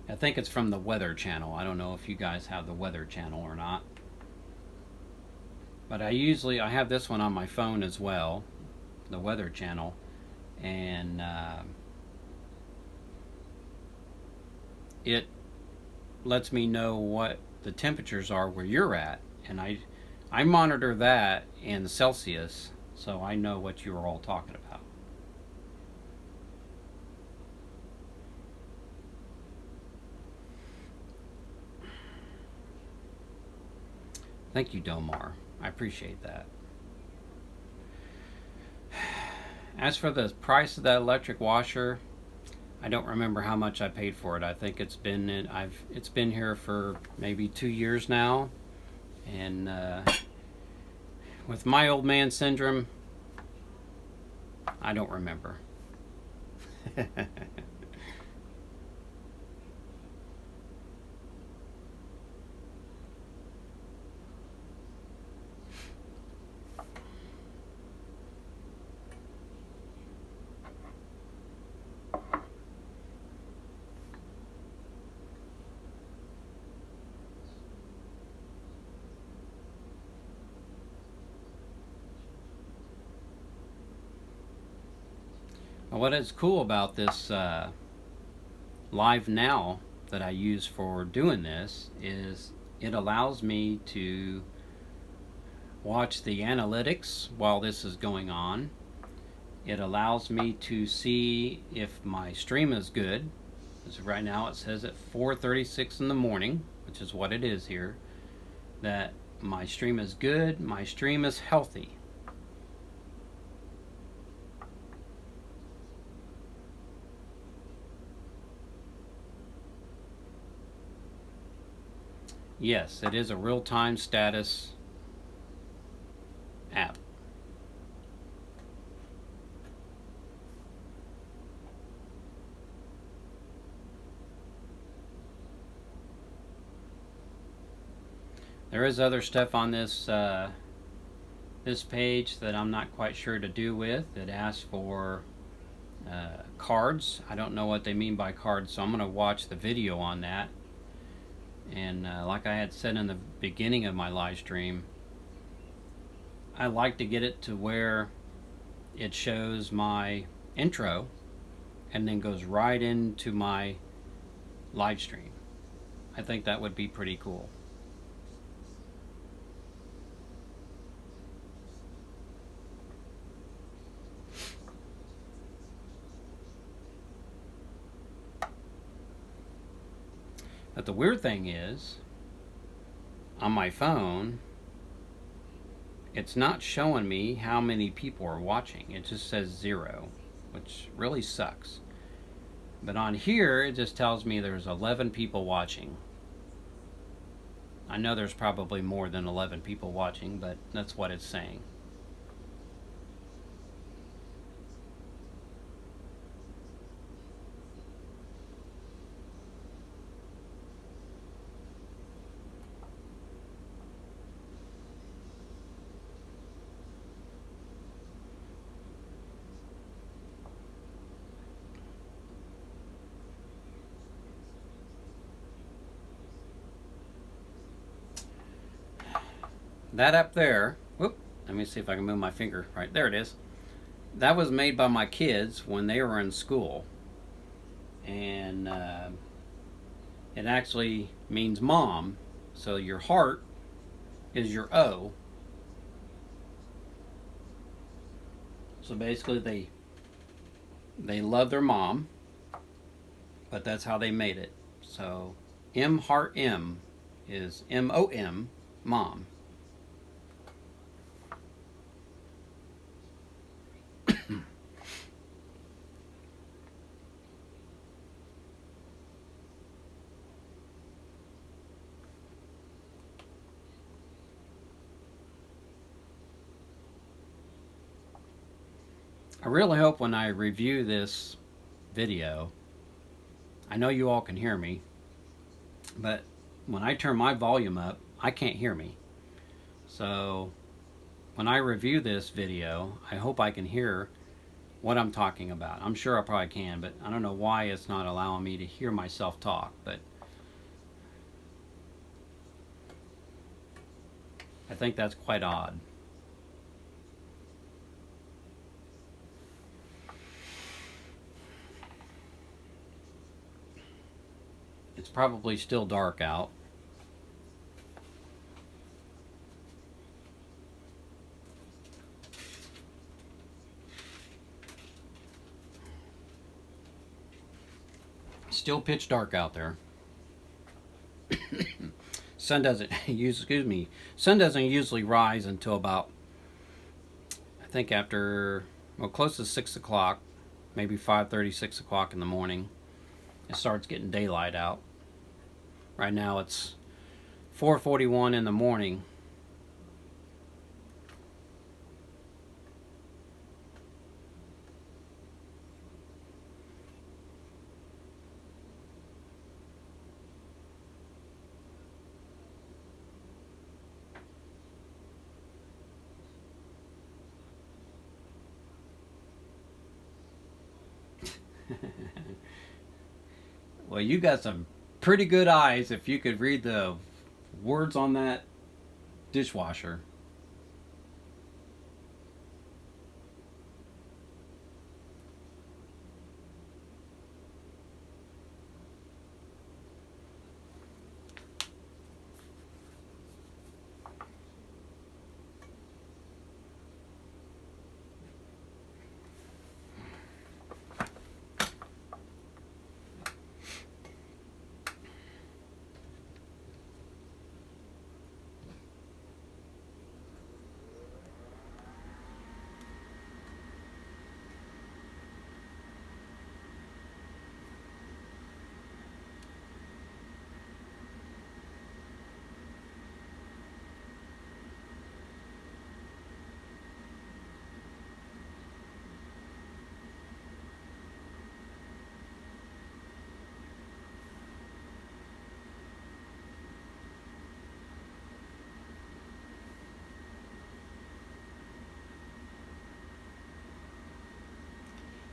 I think it's from the Weather Channel. I don't know if you guys have the Weather Channel or not. But I have this one on my phone as well, the Weather Channel, and it lets me know what the temperatures are where you're at, and I monitor that in Celsius, so I know what you are all talking about. Thank you, Domar. I appreciate that. As for the price of that electric washer, I don't remember how much I paid for it. I think it's been here for maybe 2 years now, and with my old man syndrome, I don't remember. What is cool about this Live Now that I use for doing this is it allows me to watch the analytics while this is going on. It allows me to see if my stream is good. So right now it says at 4:36 in the morning, which is what it is here, that my stream is good, my stream is healthy. Yes, it is a real-time status app. There is other stuff on this this page that I'm not quite sure to do with. It asks for cards. I don't know what they mean by cards, so I'm going to watch the video on that. And like I had said in the beginning of my live stream, I like to get it to where it shows my intro and then goes right into my live stream. I think that would be pretty cool. But the weird thing is, on my phone, it's not showing me how many people are watching. It just says 0, which really sucks. But on here, it just tells me there's 11 people watching. I know there's probably more than 11 people watching, but that's what it's saying. That up there, whoop, let me see if I can move my finger. Right, there it is. That was made by my kids when they were in school. And it actually means mom. So your heart is your O. So basically they love their mom, but that's how they made it. So M Heart M is MOM, mom. I really hope when I review this video, I know you all can hear me, but when I turn my volume up, I can't hear me. So when I review this video, I hope I can hear what I'm talking about. I'm sure I probably can, but I don't know why it's not allowing me to hear myself talk. But I think that's quite odd. It's probably still dark out. Still pitch dark out there. Sun doesn't sun doesn't usually rise until about, I think, after, well, close to 6 o'clock, maybe 5:30, 6 o'clock in the morning. It starts getting daylight out. Right now it's 4:41 in the morning. Well, you got some pretty good eyes if you could read the words on that dishwasher.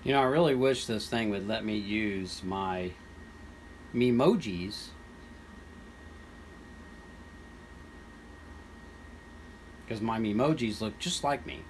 You know, I really wish this thing would let me use my Memojis, because my Memojis look just like me.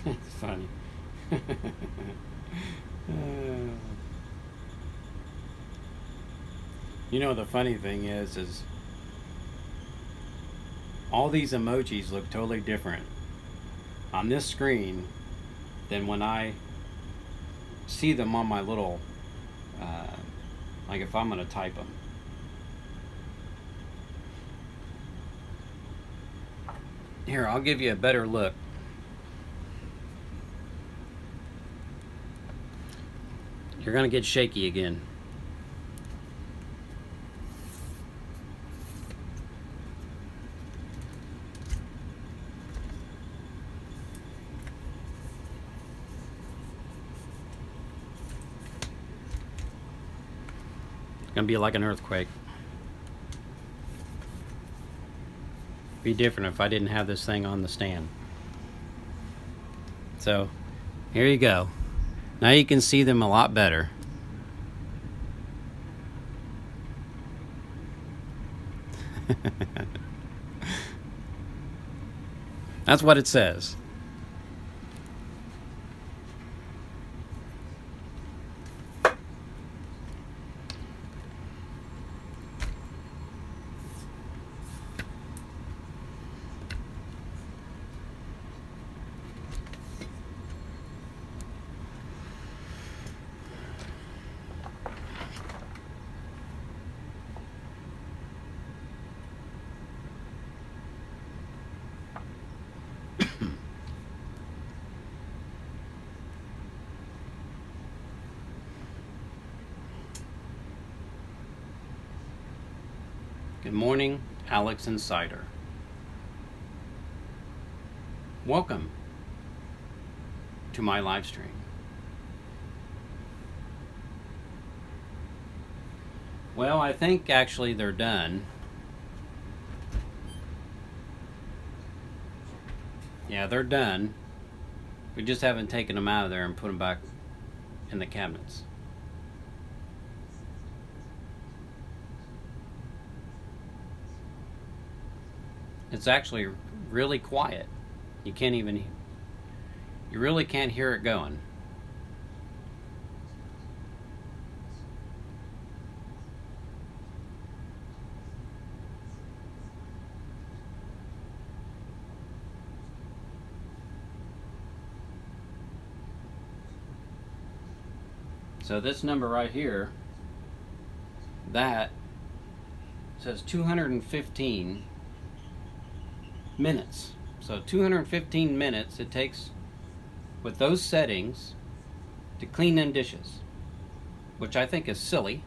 It's funny. You know, the funny thing is all these emojis look totally different on this screen than when I see them on my little, like if I'm going to type them. Here, I'll give you a better look. You're going to get shaky again. It's going to be like an earthquake. Be different if I didn't have this thing on the stand. So, here you go. Now you can see them a lot better. That's what it says. Good morning, Alex Insider. Welcome to my live stream. Well, I think actually they're done. Yeah, they're done. We just haven't taken them out of there and put them back in the cabinets. It's actually really quiet. You really can't hear it going. So this number right here, that says 215 minutes. So 215 minutes it takes with those settings to clean them dishes, which I think is silly,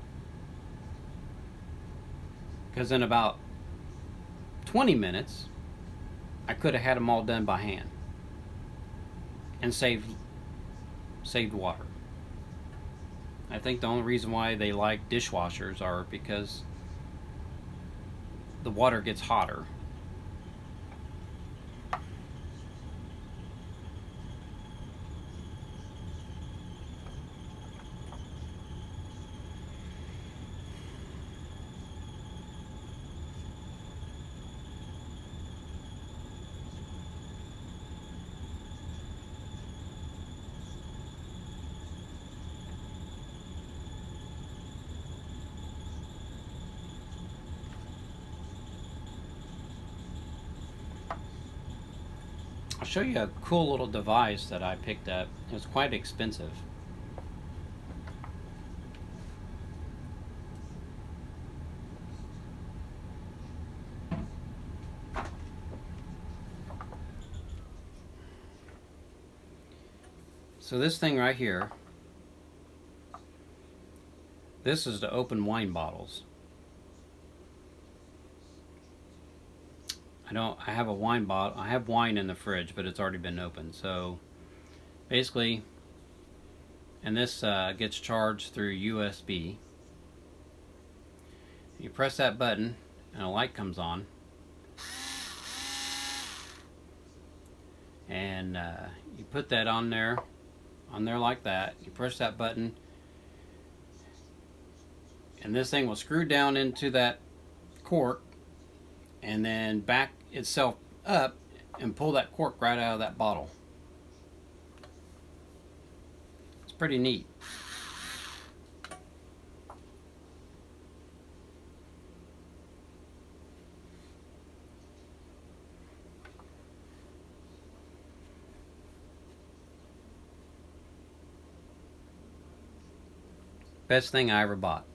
because in about 20 minutes I could have had them all done by hand and saved water. I think the only reason why they like dishwashers are because the water gets hotter. I'll show you a cool little device that I picked up. It was quite expensive. So this thing right here, this is to open wine bottles. I have a wine bottle. I have wine in the fridge, but it's already been opened. So basically, and this gets charged through USB. You press that button and a light comes on, and you put that on there like that. You push that button and this thing will screw down into that cork and then back itself up and pull that cork right out of that bottle. It's pretty neat. Best thing I ever bought.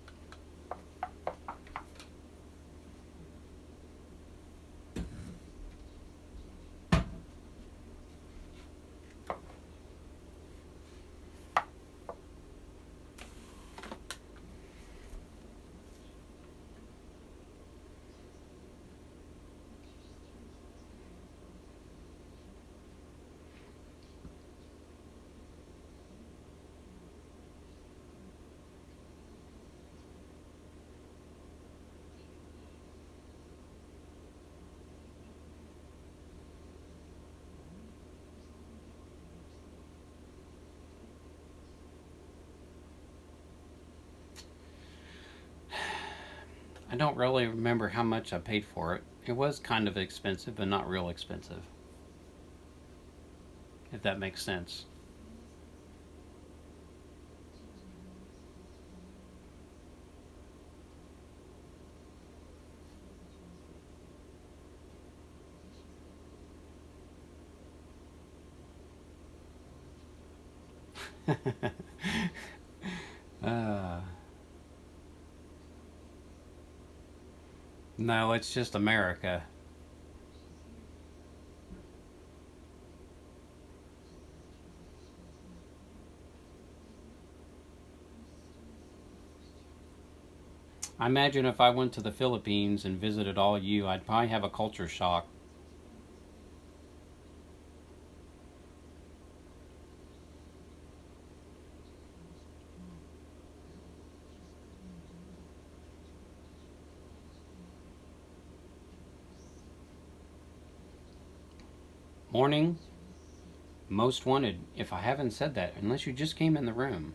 I don't really remember how much I paid for it. It was kind of expensive, but not real expensive. If that makes sense. No, it's just America. I imagine if I went to the Philippines and visited all you, I'd probably have a culture shock. Morning, most wanted. If I haven't said that, unless you just came in the room.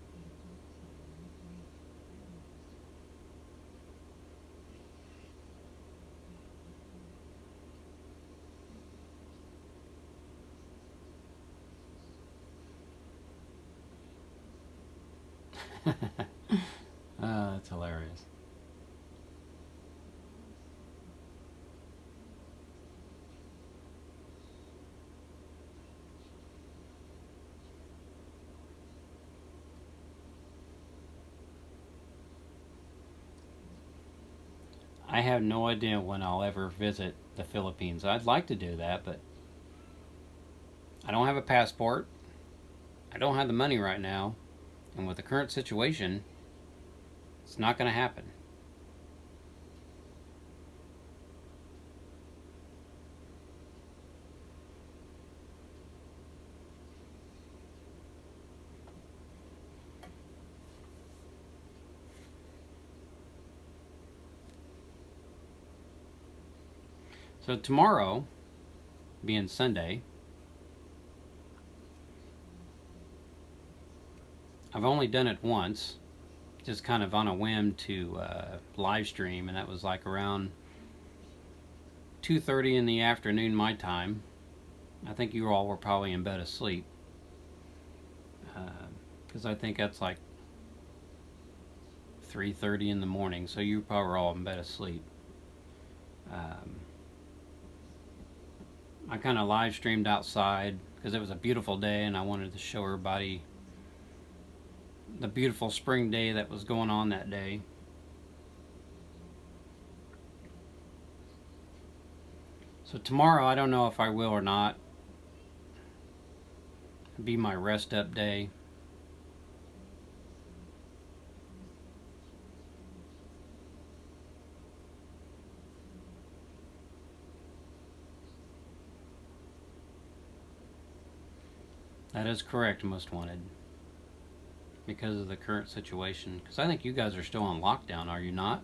That's hilarious. I have no idea when I'll ever visit the Philippines. I'd like to do that, but I don't have a passport. I don't have the money right now. And with the current situation, it's not going to happen. So tomorrow, being Sunday, I've only done it once, just kind of on a whim to live stream, and that was like around 2:30 in the afternoon my time. I think you all were probably in bed asleep, because I think that's like 3:30 in the morning, so you probably were all in bed asleep. Um, I kind of live streamed outside because it was a beautiful day and I wanted to show everybody the beautiful spring day that was going on that day. So tomorrow, I don't know if I will or not. It'll be my rest up day. That is correct, most wanted. Because of the current situation. Because I think you guys are still on lockdown, are you not?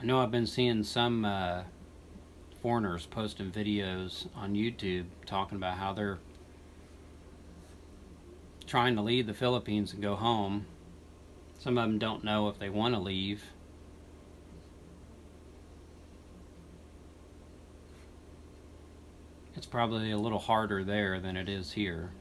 I know I've been seeing some foreigners posting videos on YouTube talking about how they're trying to leave the Philippines and go home. Some of them don't know if they want to leave. It's probably a little harder there than it is here.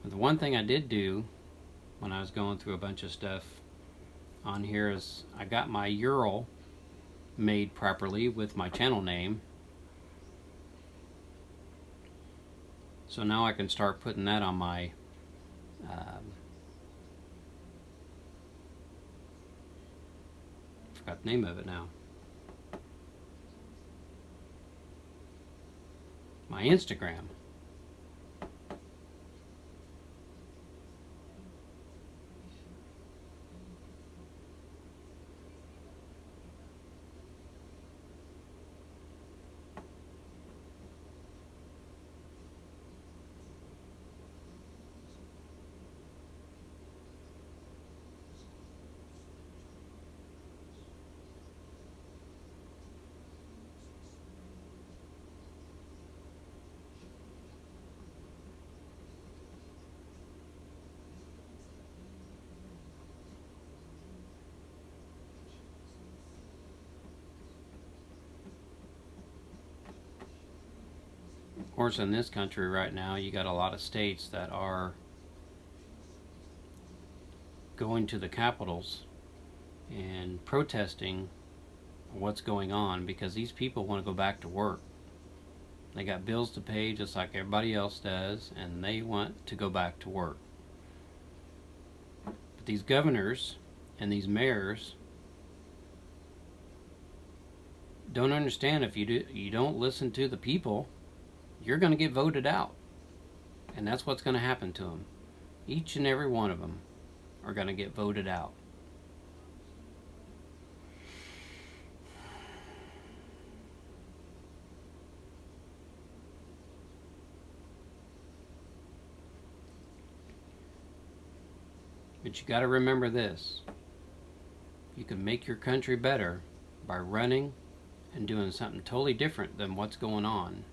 But the one thing I did do when I was going through a bunch of stuff on here is I got my URL made properly with my channel name. So now I can start putting that on my forgot the name of it now. My Instagram. course, in this country right now, you got a lot of states that are going to the capitals and protesting what's going on because these people want to go back to work. They got bills to pay just like everybody else does, and they want to go back to work. But these governors and these mayors don't understand, if you don't listen to the people, you're going to get voted out. And that's what's going to happen to them. Each and every one of them are going to get voted out. But you got to remember this. You can make your country better by running and doing something totally different than what's going on.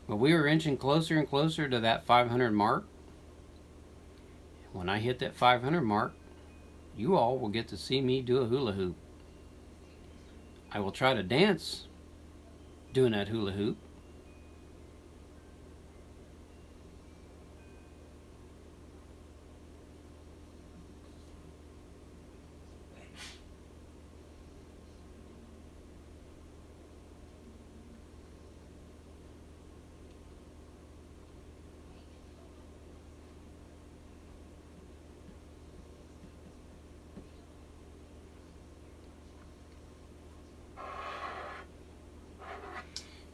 But we were inching closer and closer to that 500 mark. When I hit that 500 mark, you all will get to see me do a hula hoop. I will try to dance doing that hula hoop.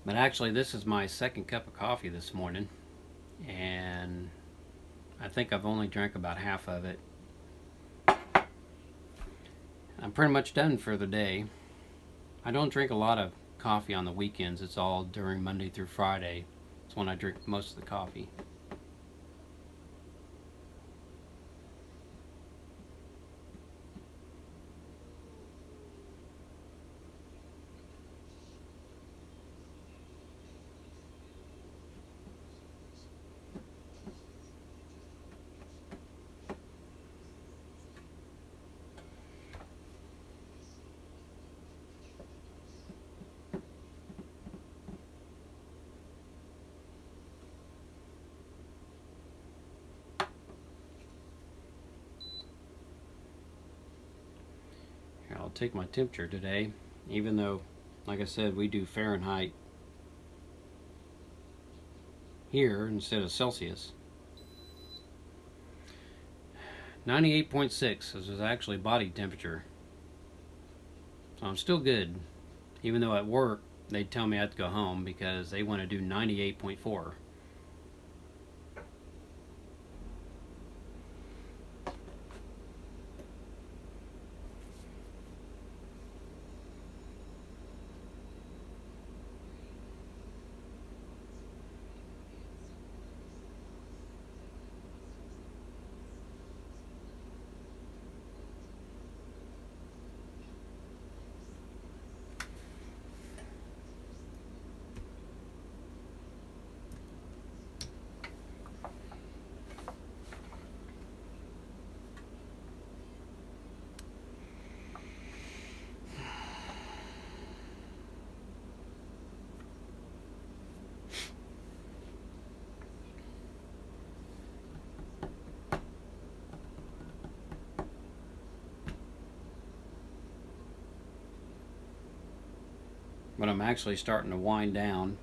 But actually, this is my second cup of coffee this morning, and I think I've only drank about half of it. I'm pretty much done for the day. I don't drink a lot of coffee on the weekends. It's all during Monday through Friday. It's when I drink most of the coffee. I'll take my temperature today, even though, like I said, we do Fahrenheit here instead of Celsius. 98.6 is actually body temperature. So I'm still good, even though at work they tell me I have to go home because they want to do 98.4. But I'm actually starting to wind down.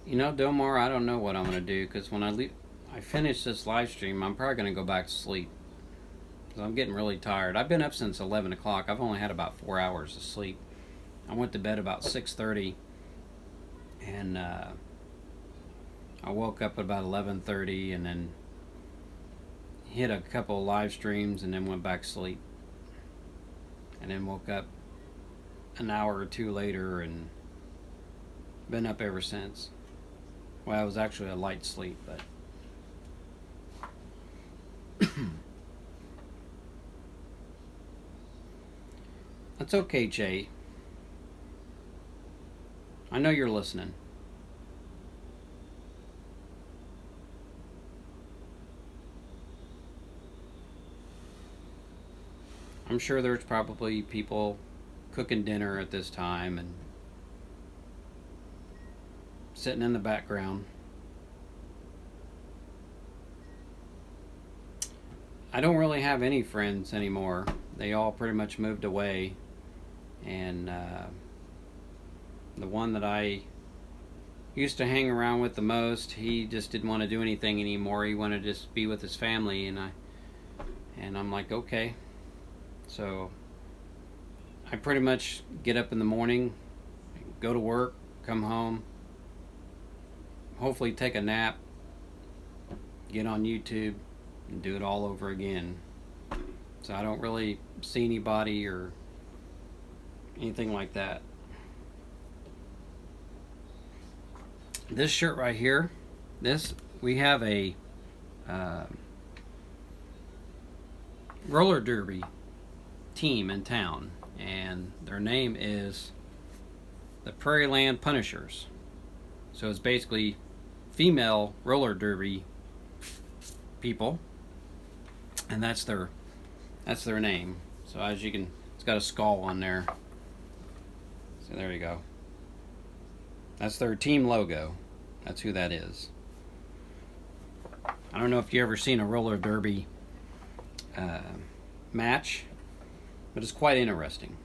You know, Delmar, I don't know what I'm going to do because when I finish this live stream, I'm probably going to go back to sleep. 'cause I'm getting really tired. I've been up since 11 o'clock. I've only had about 4 hours of sleep. I went to bed about 6:30, and I woke up at about 11:30, and then hit a couple of live streams, and then went back to sleep, and then woke up an hour or two later, and been up ever since. Well, it was actually a light sleep, but that's okay, Jay. I know you're listening. I'm sure there's probably people cooking dinner at this time and sitting in the background. I don't really have any friends anymore. They all pretty much moved away, and the one that I used to hang around with the most, he just didn't want to do anything anymore. He wanted to just be with his family, and I'm like, okay. So I pretty much get up in the morning, go to work, come home, hopefully take a nap, get on YouTube, and do it all over again. So I don't really see anybody or anything like that. This shirt right here, we have a roller derby team in town, and their name is the Prairieland Punishers. So it's basically female roller derby people, and that's their name. So as you can, it's got a skull on there. So there you go. That's their team logo. That's who that is. I don't know if you ever seen a roller derby match, but it's quite interesting.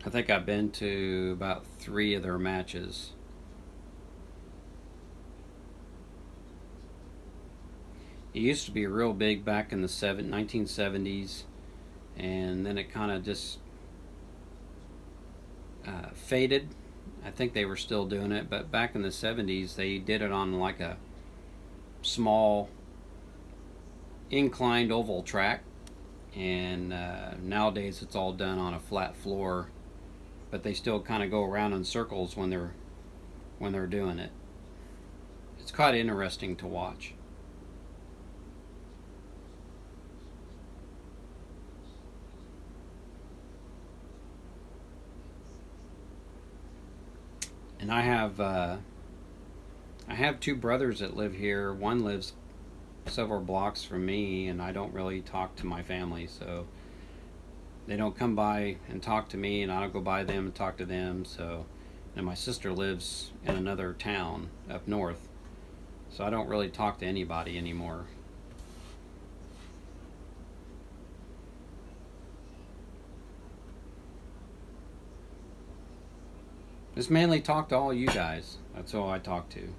I think I've been to about 3 of their matches. It used to be real big back in the 1970s, and then it kind of just faded. I think they were still doing it, but back in the 70s they did it on like a small inclined oval track, and nowadays it's all done on a flat floor, but they still kind of go around in circles when they're doing it. It's quite interesting to watch. And I have 2 brothers that live here. One lives several blocks from me, and I don't really talk to my family, so they don't come by and talk to me, and I don't go by them and talk to them. So, and my sister lives in another town up north, so I don't really talk to anybody anymore. Just mainly talk to all you guys. That's all I talk to.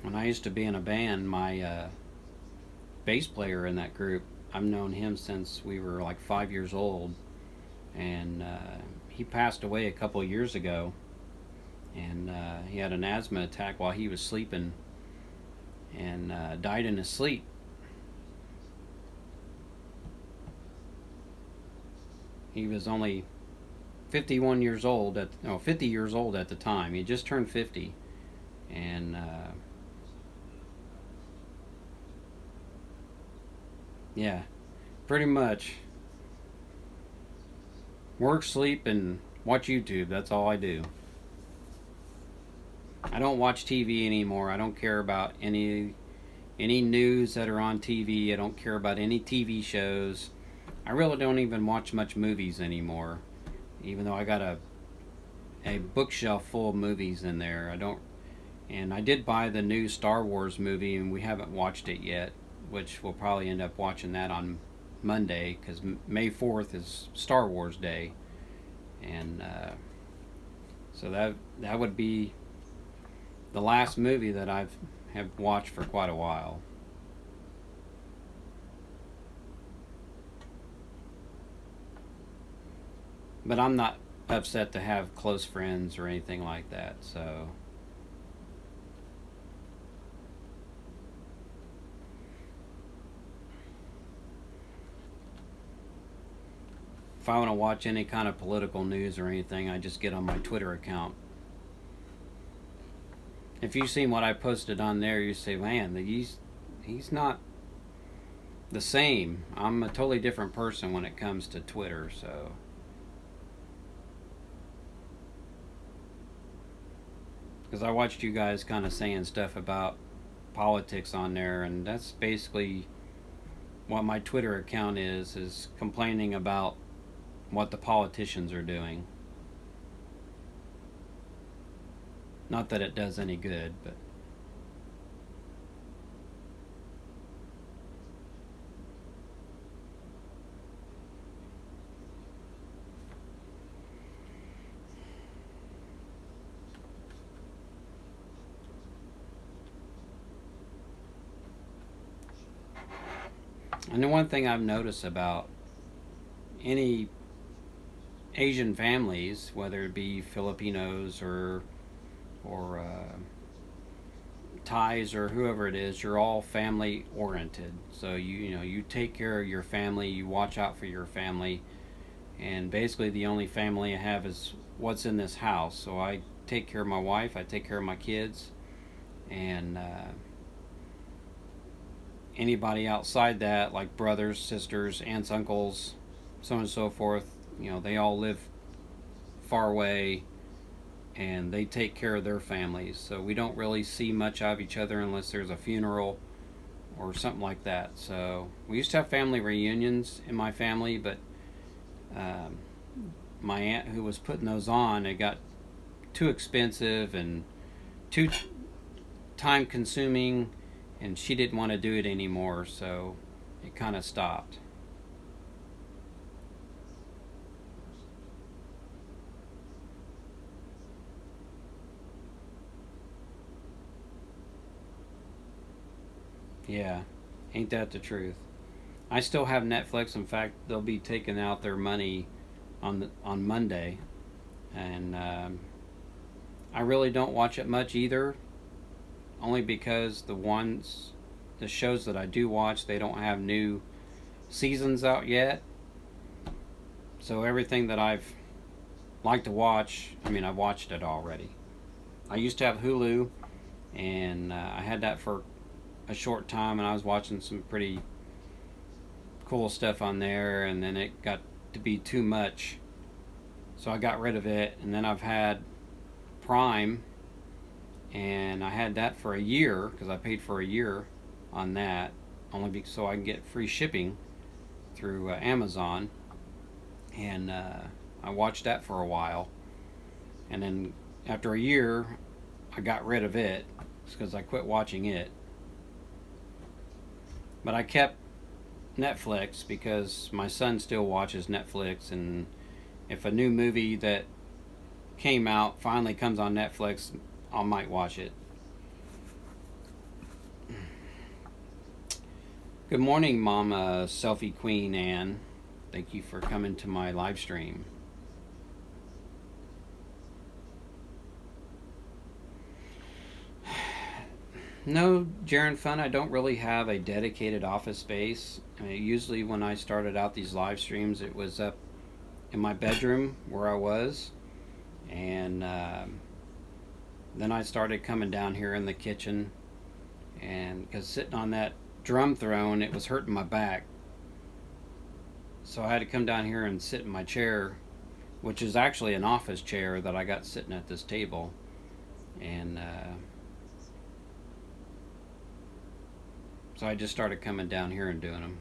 When I used to be in a band, my bass player in that group, I've known him since we were like 5 years old, and he passed away a couple years ago, and he had an asthma attack while he was sleeping, and died in his sleep. He was only 51 years old at no 50 years old at the time. He just turned 50, and yeah, pretty much work, sleep, and watch YouTube. That's all I do. I don't watch TV anymore. I don't care about any news that are on TV. I don't care about any TV shows. I really don't even watch much movies anymore. Even though I got a bookshelf full of movies in there. I don't and I did buy the new Star Wars movie and we haven't watched it yet, which we'll probably end up watching that on Monday cuz May 4th is Star Wars Day. And so that would be the last movie that I've have watched for quite a while. But I'm not upset to have close friends or anything like that. So if I want to watch any kind of political news or anything, I just get on my Twitter account. If you've seen what I posted on there, you say, "Man, he's not the same." I'm a totally different person when it comes to Twitter. So because I watched you guys kind of saying stuff about politics on there, and that's basically what my Twitter account is complaining about what the politicians are doing. Not that it does any good, but and the one thing I've noticed about any Asian families, whether it be Filipinos or Thais or whoever it is, you're all family oriented. So you take care of your family, you watch out for your family, and basically the only family I have is what's in this house. So I take care of my wife, I take care of my kids, and anybody outside that, like brothers, sisters, aunts, uncles, so on and so forth, they all live far away and they take care of their families. So we don't really see much of each other unless there's a funeral or something like that. So we used to have family reunions in my family, but um, my aunt who was putting those on, it got too expensive and too time consuming, and she didn't want to do it anymore, so it kind of stopped. Yeah, ain't that the truth? I still have Netflix. In fact, they'll be taking out their money on Monday, and I really don't watch it much either. Only because the shows that I do watch, they don't have new seasons out yet. So everything that I've liked to watch, I mean, I've watched it already. I used to have Hulu, and I had that for a short time, and I was watching some pretty cool stuff on there, and then it got to be too much, so I got rid of it. And then I've had Prime, and I had that for a year because I paid for a year on that, only so I can get free shipping through Amazon. And I watched that for a while, and then after a year, I got rid of it because I quit watching it. But I kept Netflix because my son still watches Netflix, and if a new movie that came out finally comes on Netflix, I might watch it. Good morning, Mama Selfie Queen Anne. Thank you for coming to my live stream. No, Jaron Fun, I don't really have a dedicated office space. I mean, usually when I started out these live streams, it was up in my bedroom where I was, and then I started coming down here in the kitchen, and because sitting on that drum throne, it was hurting my back, so I had to come down here and sit in my chair, which is actually an office chair that I got sitting at this table, and so I just started coming down here and doing them.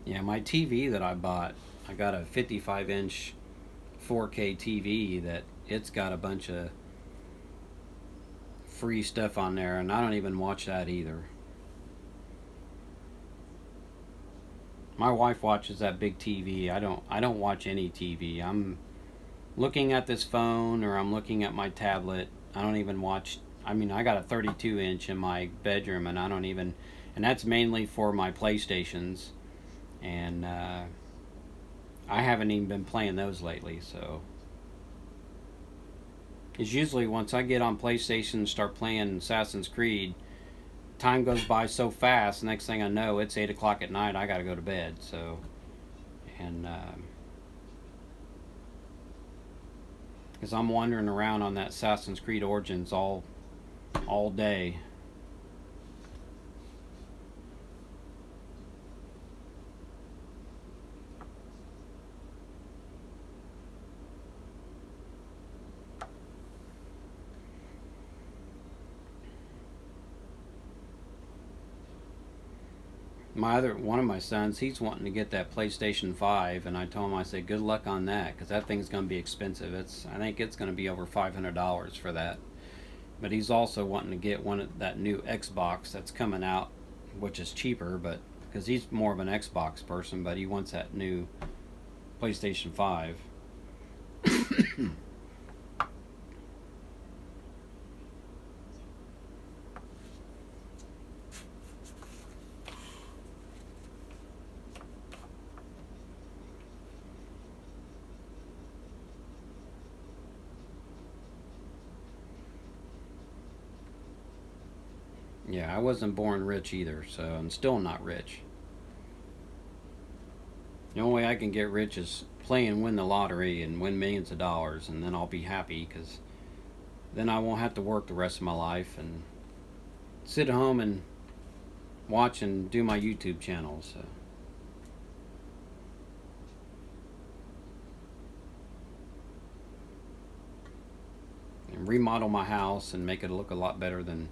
Yeah, my TV that I bought, I got a 55-inch 4K TV that it's got a bunch of free stuff on there, and I don't even watch that either. My wife watches that big TV. I don't watch any TV. I'm looking at this phone or I'm looking at my tablet. I don't even watch. I mean, I got a 32 inch in my bedroom, and I don't even, and that's mainly for my PlayStations, and I haven't even been playing those lately. So it's usually once I get on PlayStation and start playing Assassin's Creed, time goes by so fast. Next thing I know, it's 8 o'clock at night. I got to go to bed. So, and because I'm wandering around on that Assassin's Creed Origins all day. My other one of my sons, he's wanting to get that PlayStation 5, and I told him, I said, good luck on that, because that thing's going to be expensive. I think it's going to be over $500 for that. But he's also wanting to get one of that new Xbox that's coming out, which is cheaper, but because he's more of an Xbox person, but he wants that new PlayStation 5. Yeah, I wasn't born rich either, so I'm still not rich. The only way I can get rich is play and win the lottery and win millions of dollars, and then I'll be happy because then I won't have to work the rest of my life and sit at home and watch and do my YouTube channel. So. And remodel my house and make it look a lot better than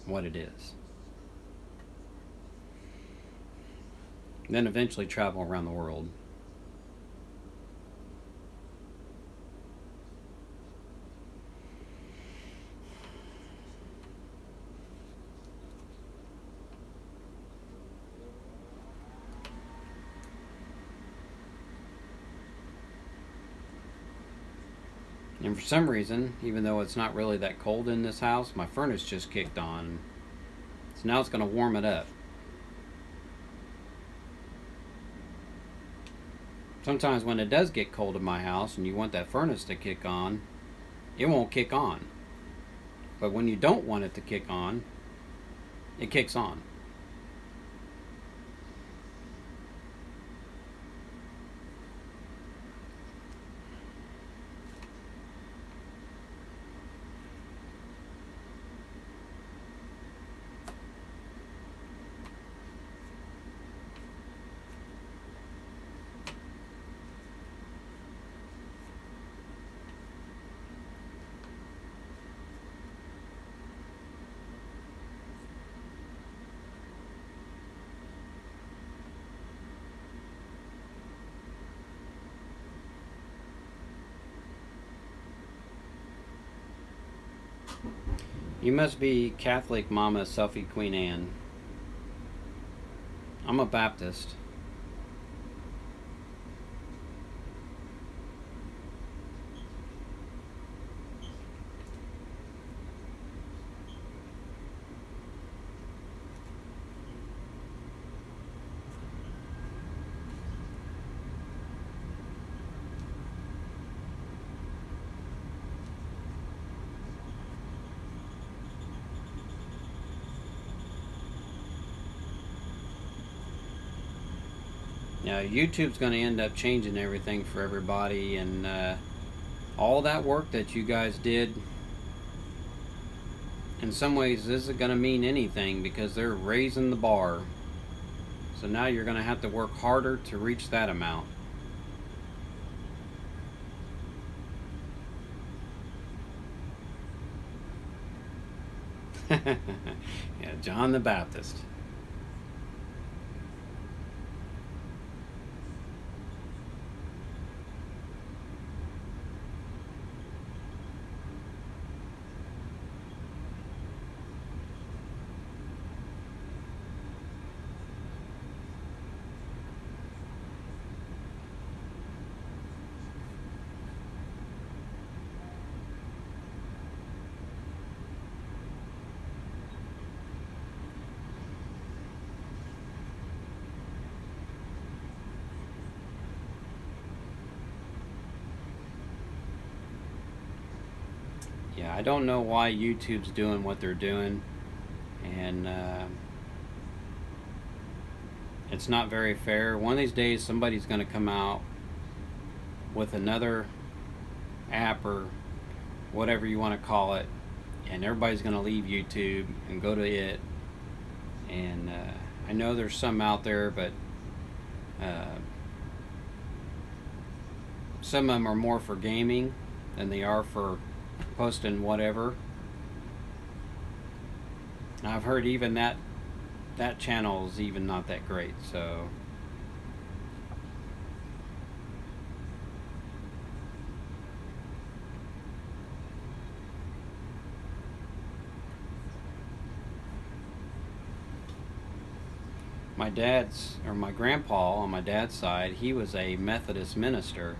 what it is. Then eventually travel around the world. And for some reason, even though it's not really that cold in this house, my furnace just kicked on. So now it's going to warm it up. Sometimes when it does get cold in my house and you want that furnace to kick on, it won't kick on. But when you don't want it to kick on, it kicks on. You must be Catholic, Mama Selfie Queen Anne. I'm a Baptist. Now, YouTube's going to end up changing everything for everybody, and all that work that you guys did, in some ways, this isn't going to mean anything because they're raising the bar. So now you're going to have to work harder to reach that amount. Yeah, John the Baptist. Yeah, I don't know why YouTube's doing what they're doing, and it's not very fair. One of these days, somebody's going to come out with another app or whatever you want to call it, and everybody's going to leave YouTube and go to it. And I know there's some out there, but uh, some of them are more for gaming than they are for posting whatever. I've heard even that channel is even not that great. So my grandpa on my dad's side, he was a Methodist minister,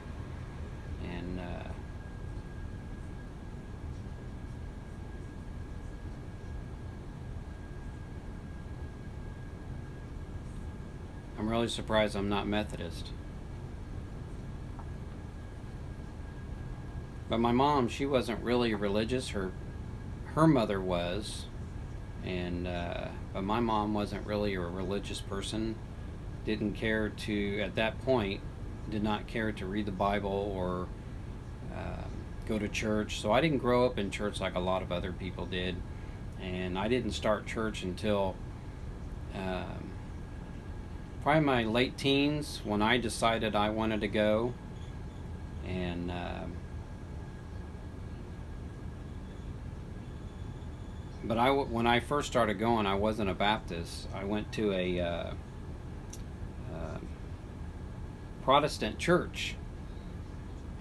and I'm really surprised I'm not Methodist. But my mom, she wasn't really religious. Her mother was, and but my mom wasn't really a religious person. Didn't care to, at that point, did not care to read the Bible or go to church. So I didn't grow up in church like a lot of other people did, and I didn't start church until probably my late teens when I decided I wanted to go. And but when I first started going, I wasn't a Baptist. I went to a Protestant church,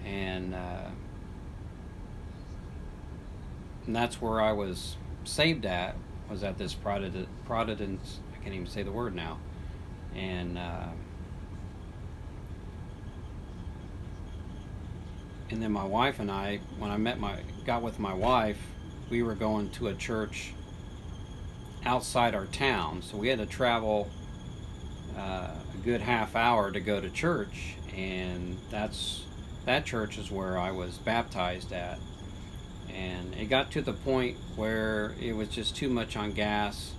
and that's where I was saved at. Was at this Protestant. I can't even say the word now. And then my wife and I, when I got with my wife, we were going to a church outside our town, so we had to travel a good half hour to go to church, and that church is where I was baptized at. And it got to the point where it was just too much on gas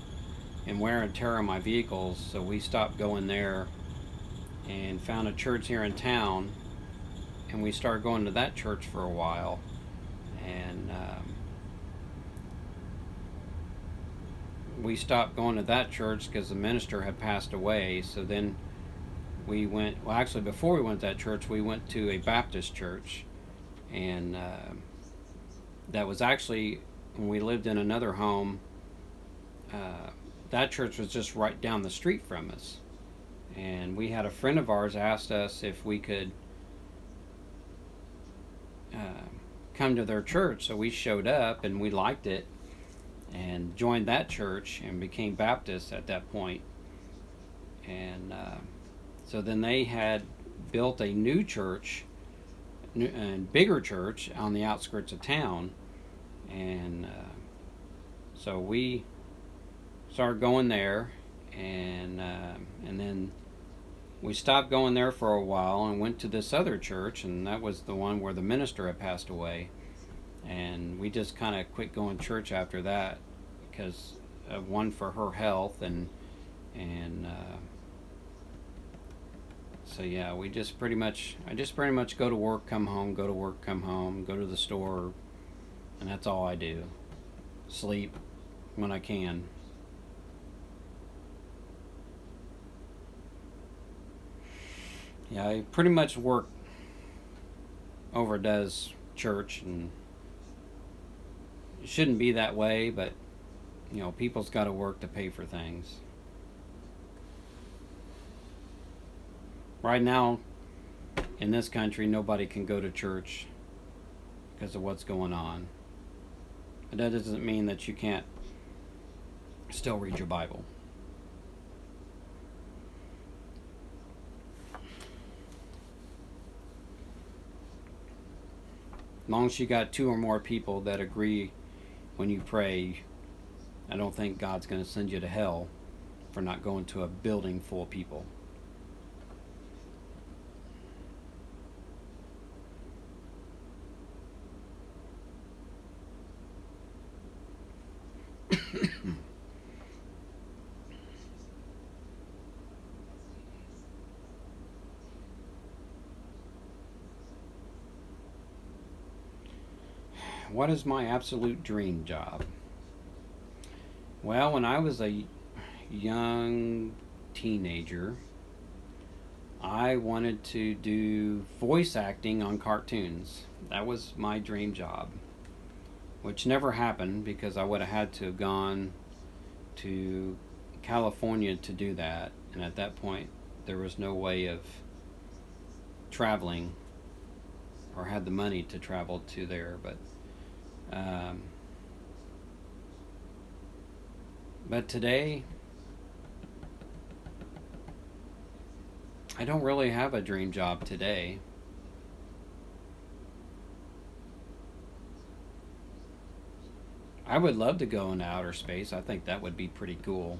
and wear and tear on my vehicles, so we stopped going there and found a church here in town, and we started going to that church for a while. And we stopped going to that church because the minister had passed away. So then we went, well, actually before we went to that church, we went to a Baptist church, and that was actually when we lived in another home. That church was just right down the street from us, and we had a friend of ours asked us if we could come to their church, so we showed up and we liked it and joined that church and became Baptists at that point. And so then they had built a new church and bigger church on the outskirts of town, and so we started going there, and then we stopped going there for a while and went to this other church, and that was the one where the minister had passed away. And we just kind of quit going to church after that because one, for her health, and So yeah, I just pretty much go to work, come home, go to work, come home, go to the store, and that's all I do. Sleep when I can. Yeah, I pretty much work overdoes church, and it shouldn't be that way, but people's got to work to pay for things. Right now, in this country, nobody can go to church because of what's going on. But that doesn't mean that you can't still read your Bible. As long as you got two or more people that agree when you pray, I don't think God's going to send you to hell for not going to a building full of people. What is my absolute dream job? Well, when I was a young teenager, I wanted to do voice acting on cartoons. That was my dream job, which never happened because I would have had to have gone to California to do that. And at that point, there was no way of traveling or had the money to travel to there. Um, but today, I don't really have a dream job today. I would love to go into outer space. I think that would be pretty cool.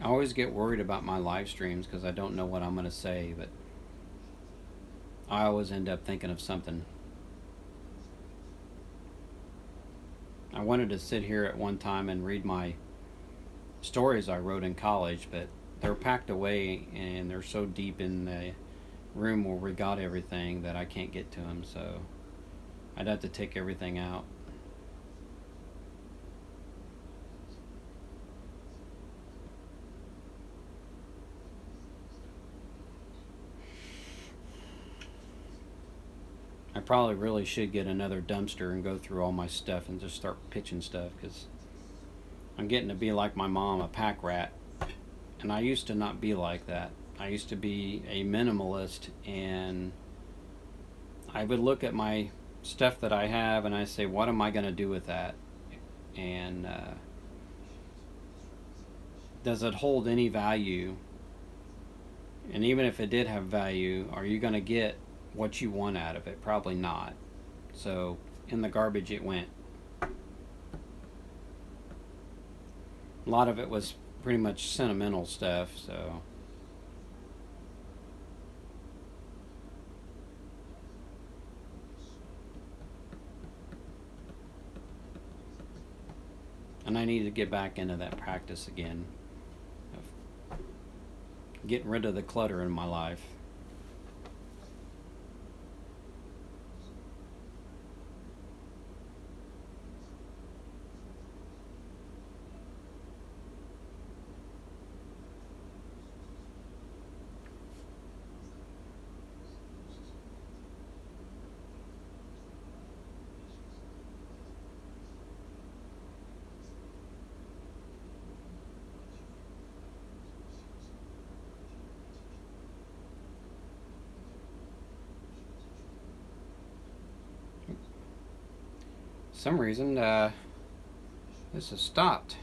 I always get worried about my live streams because I don't know what I'm going to say, but I always end up thinking of something. I wanted to sit here at one time and read my stories I wrote in college, but they're packed away and they're so deep in the room where we got everything that I can't get to them, so I'd have to take everything out. I probably really should get another dumpster and go through all my stuff and just start pitching stuff because I'm getting to be like my mom, a pack rat. And I used to not be like that. I used to be a minimalist, and I would look at my stuff that I have and I say, what am I going to do with that? And does it hold any value? And even if it did have value, are you going to get what you want out of it? Probably not. So in the garbage it went. A lot of it was pretty much sentimental stuff, so and I need to get back into that practice again of getting rid of the clutter in my life. some reason this has stopped.